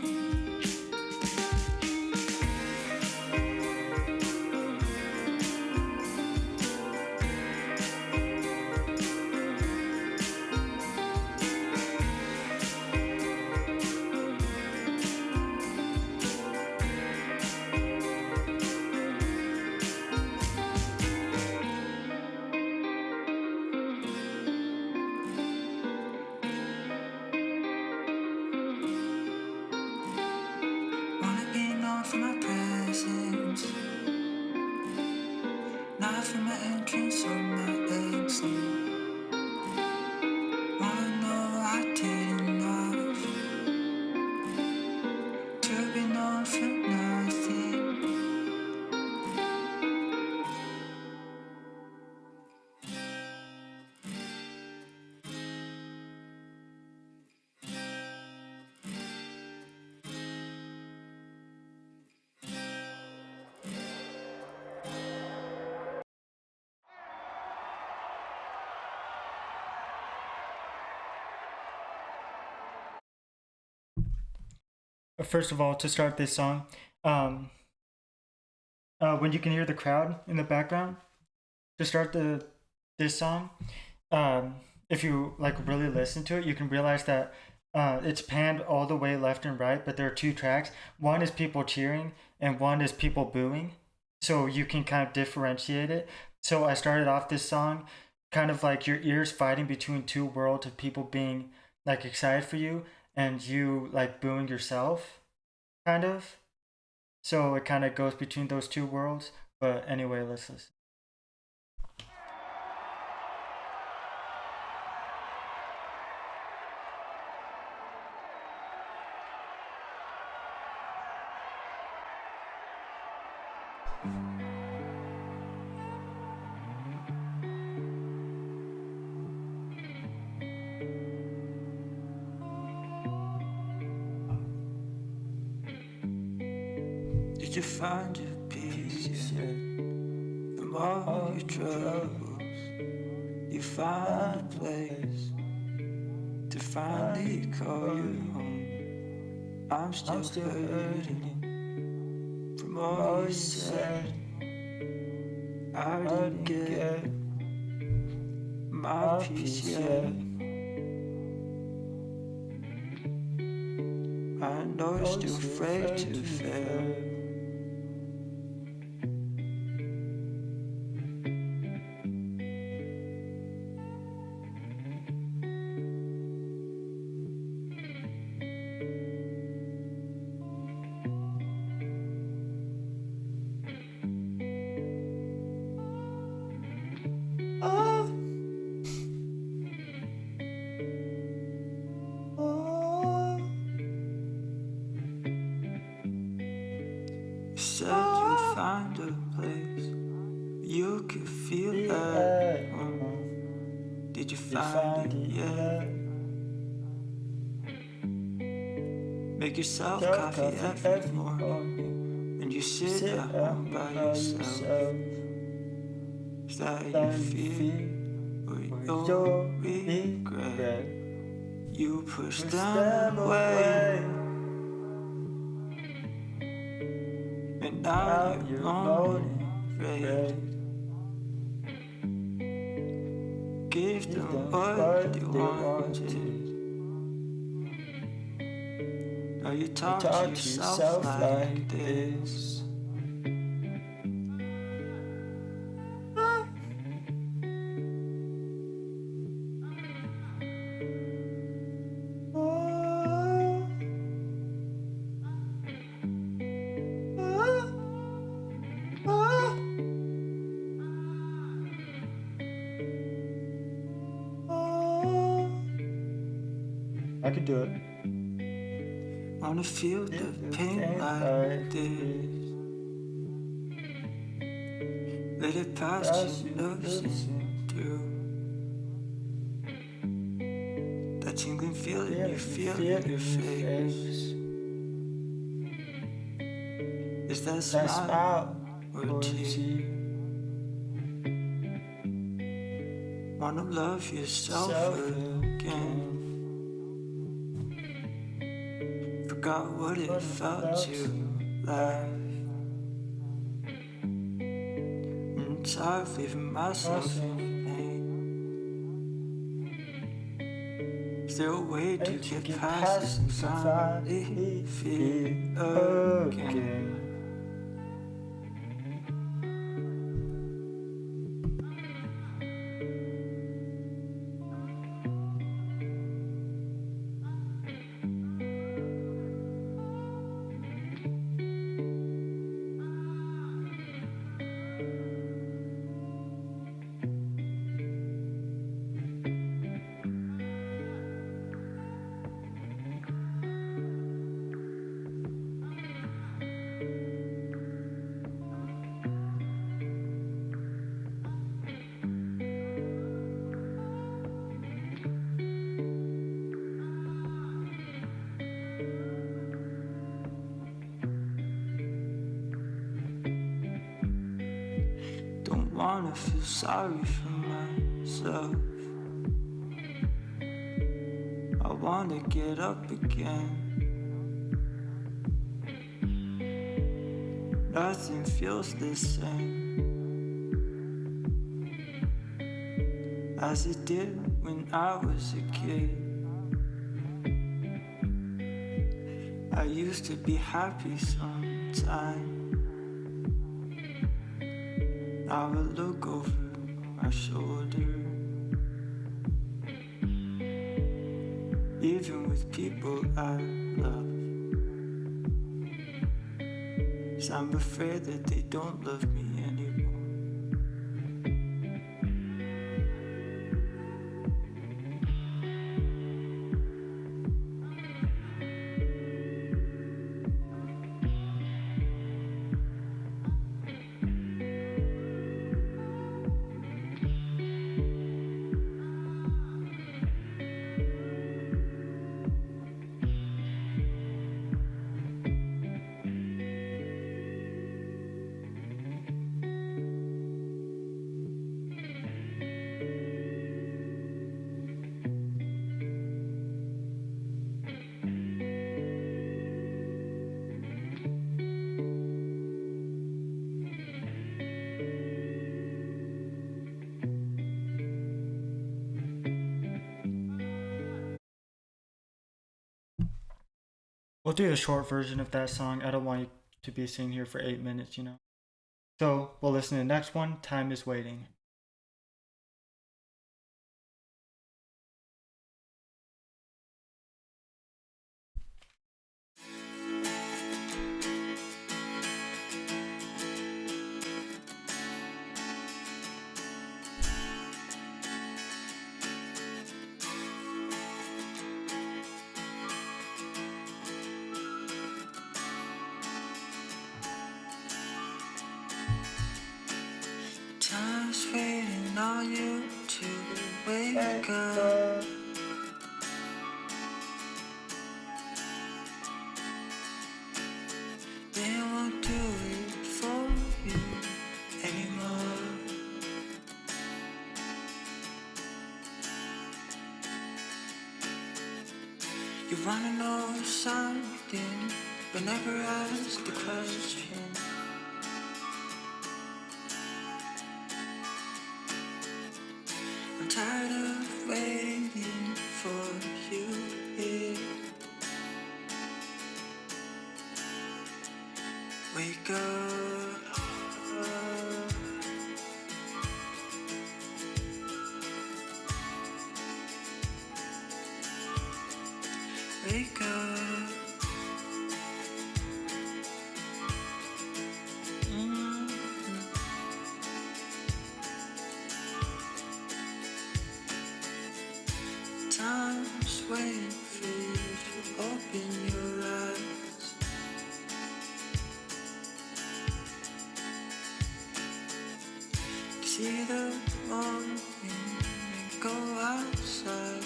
Wanna be known for my presence, not for my entrance or my exit. Wanna know I did enough to be known for nothing.
First of all, to start this song, um, when you can hear the crowd in the background, to start the this song, um, if you like really listen to it, you can realize that it's panned all the way left and right, but there are two tracks. One is people cheering, and one is people booing. So you can kind of differentiate it. So I started off this song kind of like your ears fighting between two worlds of people being like excited for you and you like booing yourself. kind of. So it kind of goes between those two worlds. But anyway, let's listen.
Did you find your peace yet? From all your troubles, you found a place to finally call you home. I'm still hurting from all you said. I didn't get my peace yet. I know you're still afraid to fail. You said you'd find a place you could feel at home. Did you find it yet? Make yourself coffee every morning, and you sit at home by yourself. Is that how you feel? Or your regret? You push them away, and now you're lonely, afraid. Give them what they wanted. Now you talk to yourself like this.
I could do it.
Wanna feel the pain like this. Let it pass your nerves through. That tingling feeling you feel in your face. Is that a smile or a tear? Wanna love yourself again. Forgot what it felt to laugh. I'm tired of leaving myself in pain. Is there a way to get past this and finally feel again? Don't wanna feel sorry for myself. I wanna get up again. Nothing feels the same as it did when I was a kid. I used to be happy sometimes. Now I look over my shoulder. Even with people I love, 'cause I'm afraid that they don't love me anymore.
We'll do a short version of that song. I don't want you to be sitting here for 8 minutes, you know. So we'll listen to the next one. Time is waiting.
Time's waiting on you to wake up. They won't do it for you anymore. You wanna know something, but never ask the question. I'm tired of waiting for you here. Wake up. Wake up. Time's waiting for you to open your eyes. See the morning and go outside.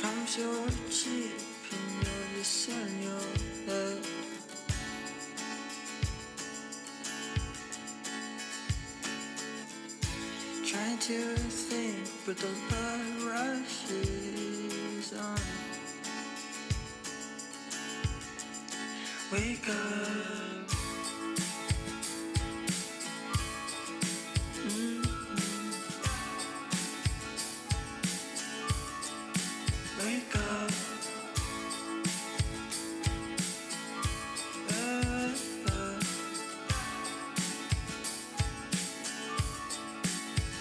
Promise you're cheap and you'll listen your head. Trying to think, but the blood rushes on. Wake up. Wake up.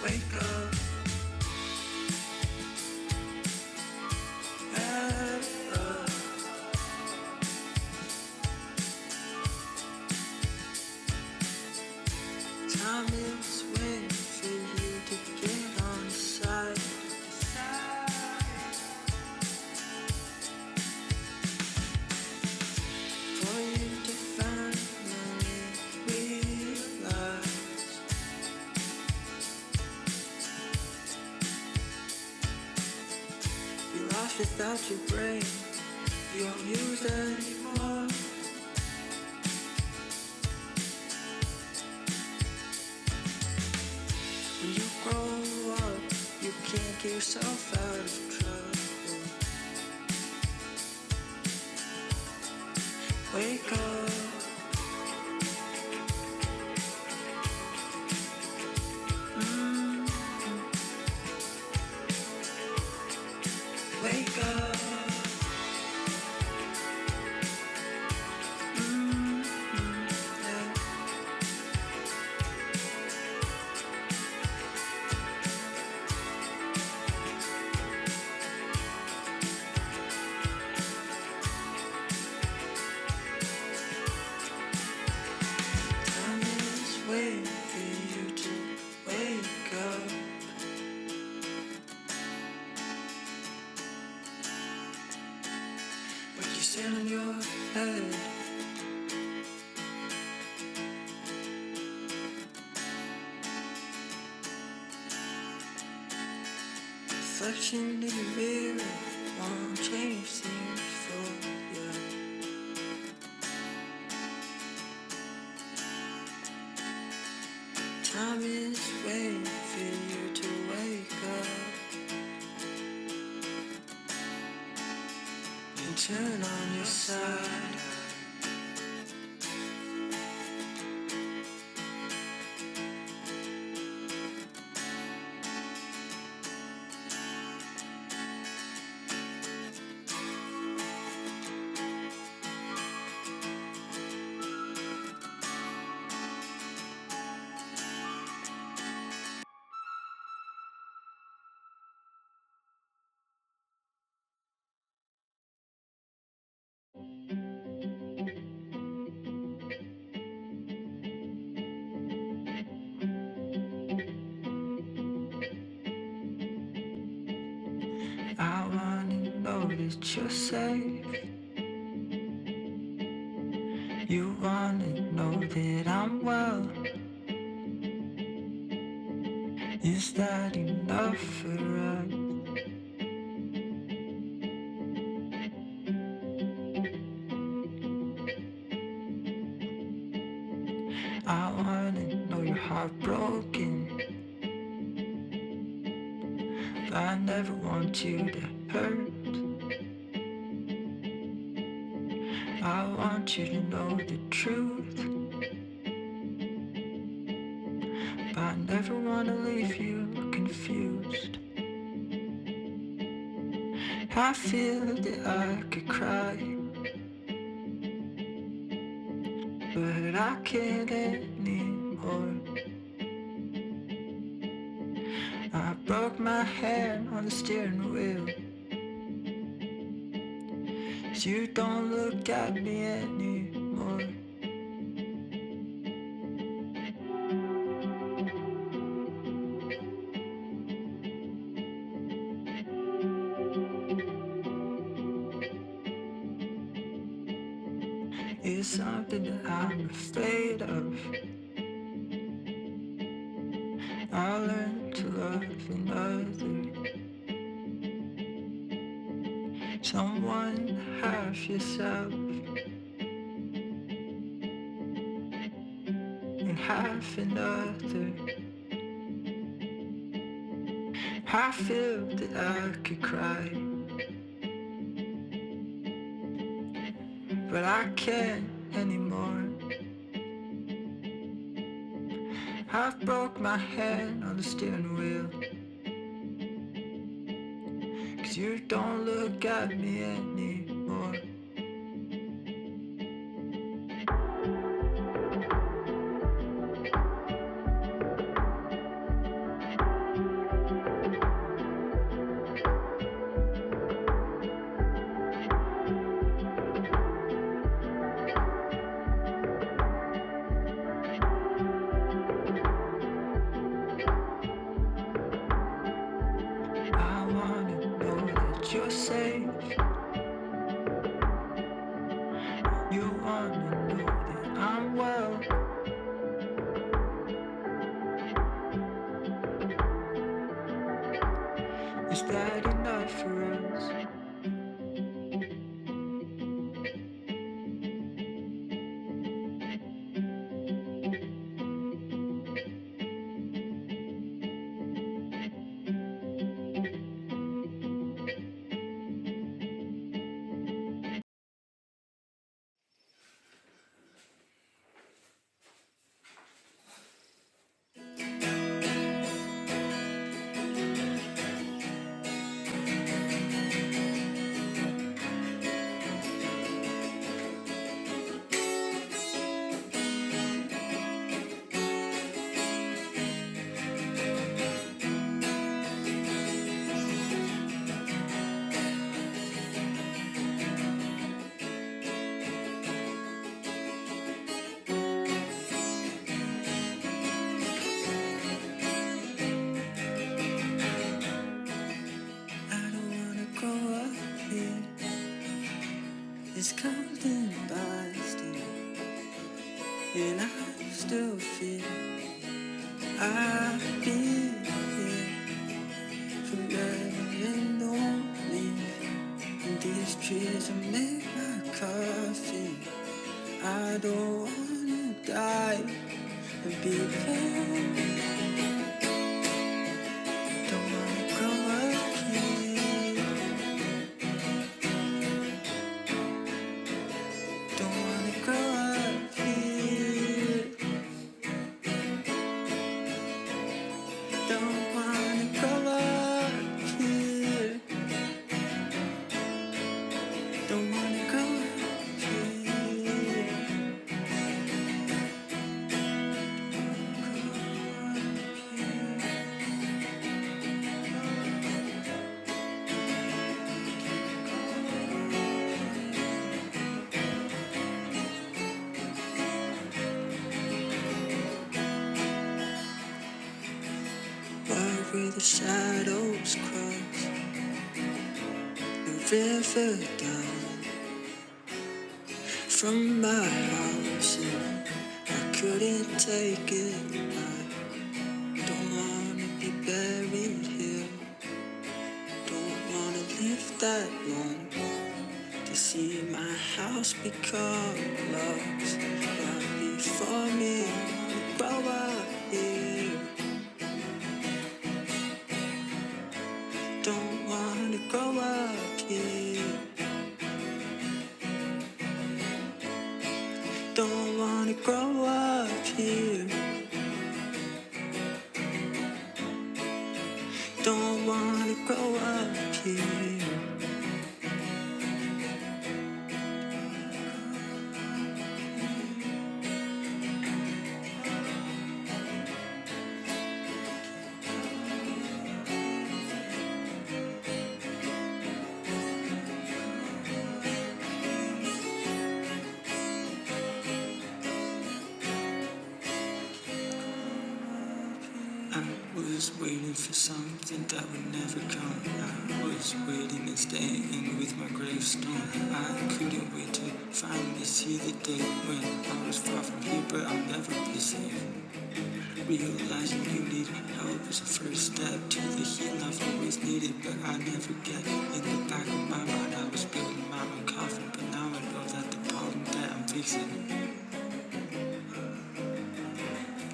Wake up. Time is waiting for you to get on the side. For you to finally realize you're lost without your brain. You don't use it anymore. When you grow up, you can't get yourself out of trouble. Wake up. Wake up. Yeah. still in your head. Reflection in the mirror won't change things for you. Time is waiting for you to wake up and turn on your side. I wanna know that you're safe. You wanna know that I'm well. Is that enough for us? I wanna know you're heartbroken, but I never want you to hurt. I want you to know the truth, but I never wanna leave you confused. I feel that I could cry, but I can't anymore. I broke my hand on the steering wheel, 'cause you don't look at me anymore. It's something that I'm afraid of. I learned to love another, someone half yourself and half another. I feel that I could cry, but I can't anymore. I've broke my hand on the steering wheel, 'cause you don't look at me anymore. I wanna know that you're safe. You wanna know that I'm well. Is that enough for us? is counting by still, and I still feel I'll be here forever and don't leave. And these trees are made by coffee. I don't wanna die and be buried. Don't wanna grow up here. Don't wanna grow up here. Don't wanna grow up here. Don't wanna grow up here. Where the shadows cross the river down from my house, and I couldn't take it. I don't wanna be buried here. Don't wanna live that long to see my house become lost. Right before me, grow up here. Don't wanna grow up here. Don't wanna grow up here. Don't wanna grow up here. I was waiting for something that would never come. I was waiting and staying with my gravestone. I couldn't wait to finally see the day when I was far from here, but I'll never be safe. Realizing you need help is the first step to the healing I've always needed, but I never get. In the back of my mind, I was building my own coffin, but now I know that the problem that I'm fixing.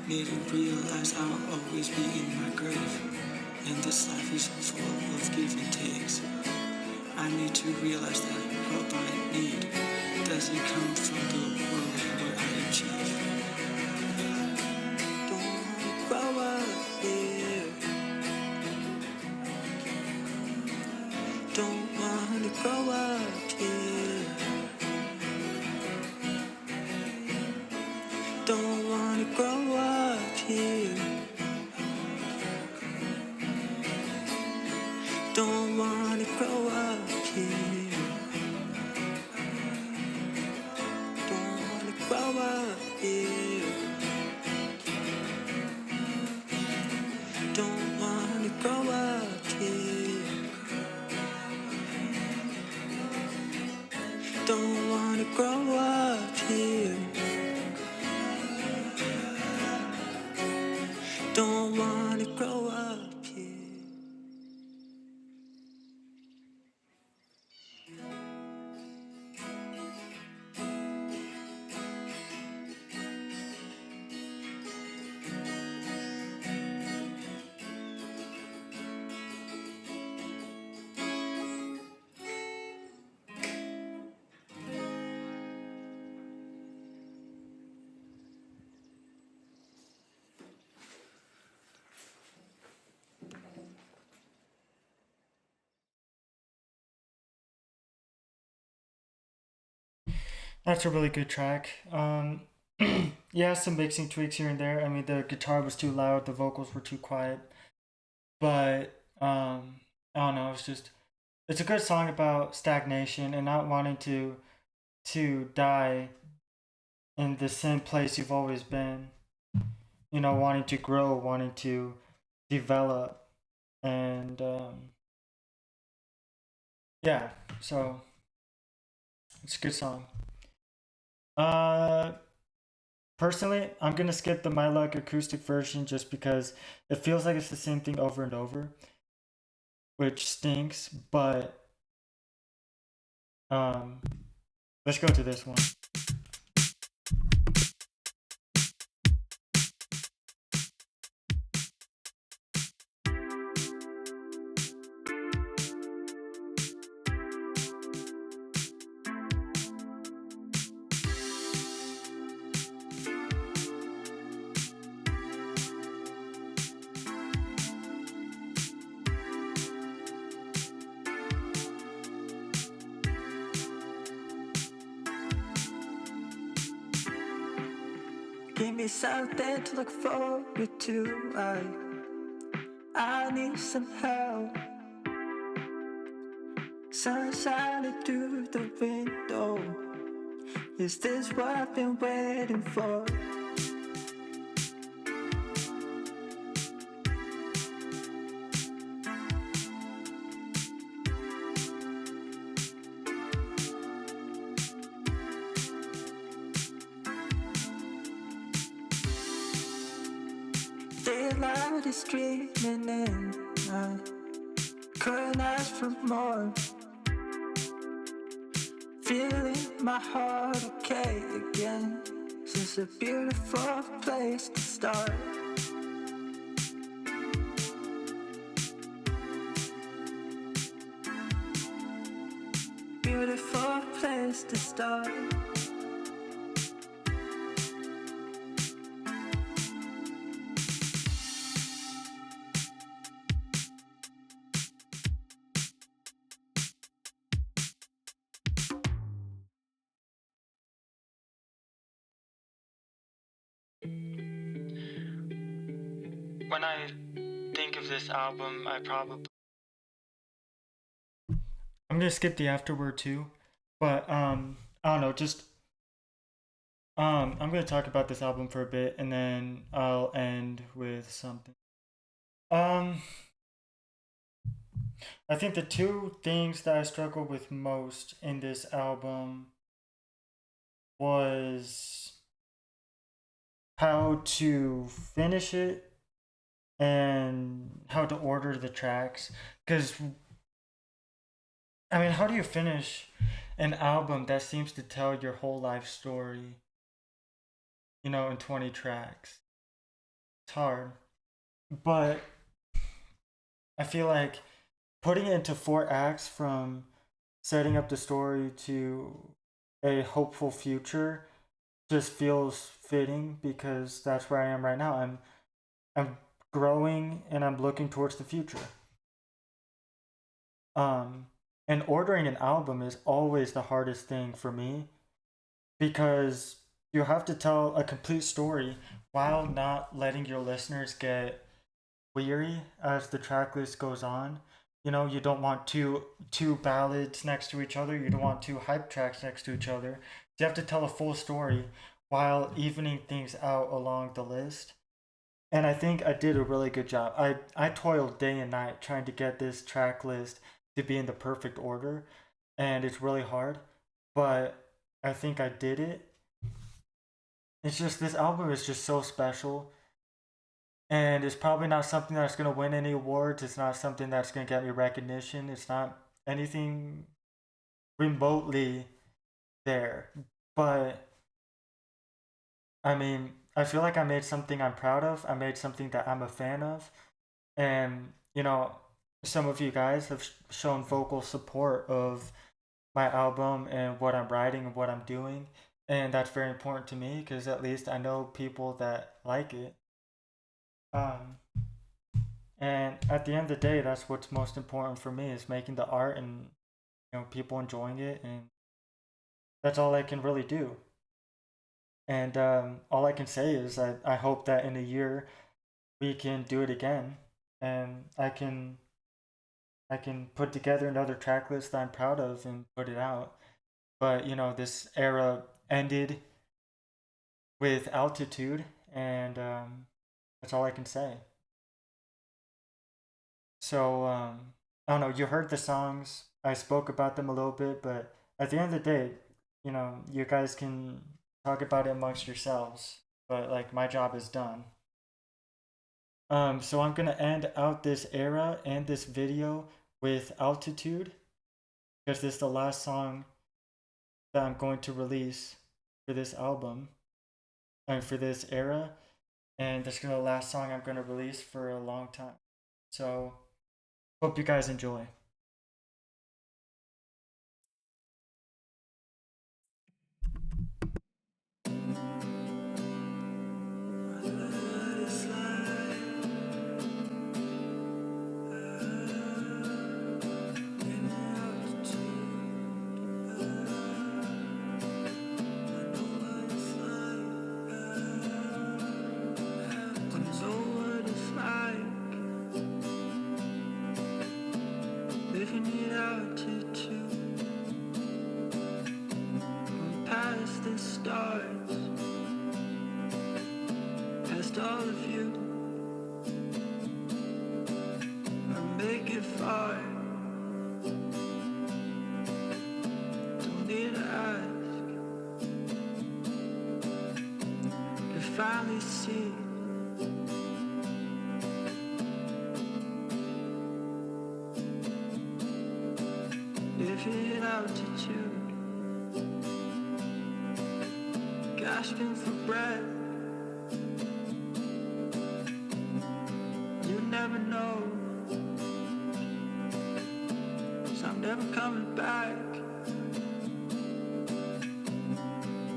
Need to realize I'll always be in my grave, and this life is full of give and takes. I need to realize that what I need doesn't come from the world where I am chief. Don't wanna grow up here. Don't wanna grow up here. Don't wanna grow up here. Don't wanna grow up here. Don't wanna grow up here. Don't wanna grow up here. Don't wanna grow up here. Don't wanna grow up here.
That's a really good track. Yeah, some mixing tweaks here and there. I mean, the guitar was too loud, the vocals were too quiet, but I don't know. It's a good song about stagnation and not wanting to die in the same place you've always been. You know, wanting to grow, wanting to develop, and yeah. So It's a good song. Uh, Personally, I'm gonna skip the My Luck acoustic version just because it feels like it's the same thing over and over, which stinks. But um, let's go to this one.
Give me something to look forward to. I need some help. Sun shining through the window. Is this what I've been waiting for? Daylight is streaming in. I couldn't ask for more. Feeling my heart okay again. This is a beautiful place to start. Beautiful place to start.
When I think of this album, I'm gonna skip the afterword too, but I don't know, just I'm gonna talk about this album for a bit and then I'll end with something. Um, I think the two things that I struggled with most in this album was how to finish it and how to order the tracks. Because, I mean, how do you finish an album that seems to tell your whole life story, in 20 tracks? It's hard. But I feel like putting it into 4 acts from setting up the story to a hopeful future just feels fitting because that's where I am right now. I'm growing and I'm looking towards the future. Um and ordering an album is always the hardest thing for me because you have to tell a complete story while not letting your listeners get weary as the track list goes on. You don't want two ballads next to each other. You don't want two hype tracks next to each other. You have to tell a full story while evening things out along the list. And I think I did a really good job. I toiled day and night trying to get this track list to be in the perfect order, and it's really hard, but I think I did it. It's just this album is just so special, and it's probably not something that's going to win any awards. It's not something that's going to get me recognition. It's not anything remotely there. But I mean, I feel like I made something I'm proud of. I made something that I'm a fan of. And, some of you guys have shown vocal support of my album and what I'm writing and what I'm doing. And that's very important to me because at least I know people that like it. Um, and at the end of the day, that's what's most important for me is making the art and people enjoying it, and that's all I can really do. And all I can say is I hope that in a year we can do it again, and I can put together another track list that I'm proud of and put it out. But this era ended with altitude, and that's all I can say. So I don't know. You heard the songs. I spoke about them a little bit, but at the end of the day, you guys can talk about it amongst yourselves, but like my job is done. So I'm gonna end out this era and this video with Altitude because this is the last song that I'm going to release for this album and for this era, and this is gonna be the last song I'm gonna release for a long time. So hope you guys enjoy.
Living it altitude, past the stars, past all of you, I make it far. Don't need to ask to finally see. Living altitude, gasping for breath. You never know, 'cause I'm never coming back.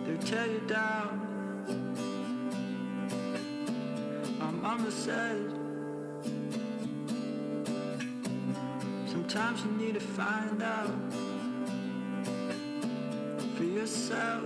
They'll tear you down. My mama said, sometimes you need to find out for yourself.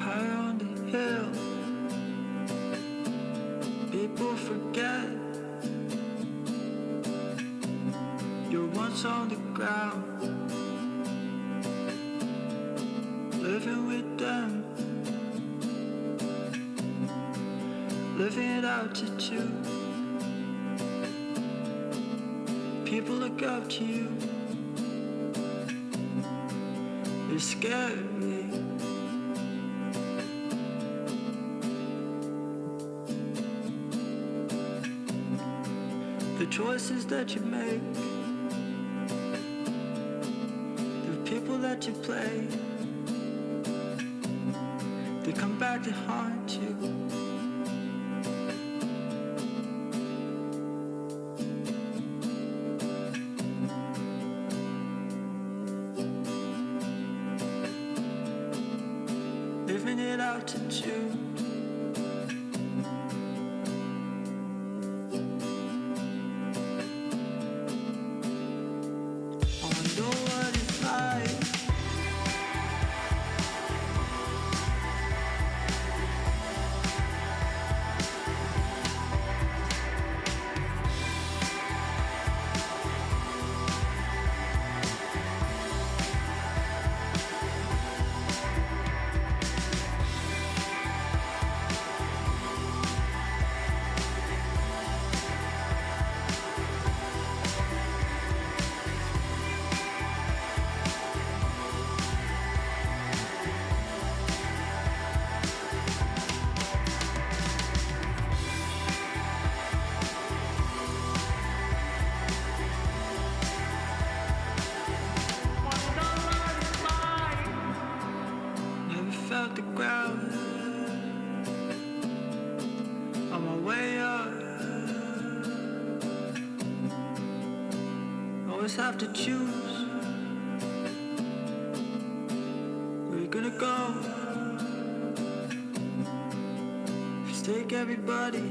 High on the hill, people forget you're once on the ground, living with them, living at altitude. People look up to you, you're scary. The choices that you make, the people that you play, they come back to haunt you. Living at altitude, always have to choose where you're gonna go. Take everybody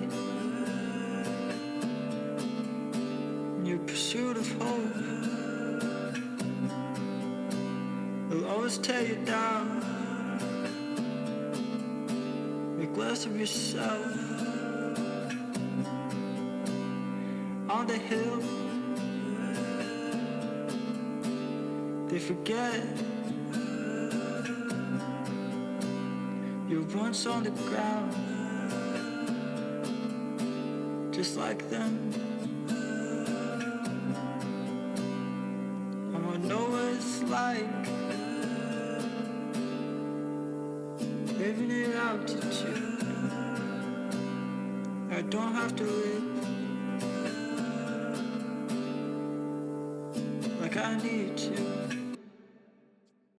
in your pursuit of hope. They'll always tear you down. Make less of yourself. On the hill, they forget you're once on the ground. Just like them, I wanna know what it's like living at altitude. I don't have to live like I need to.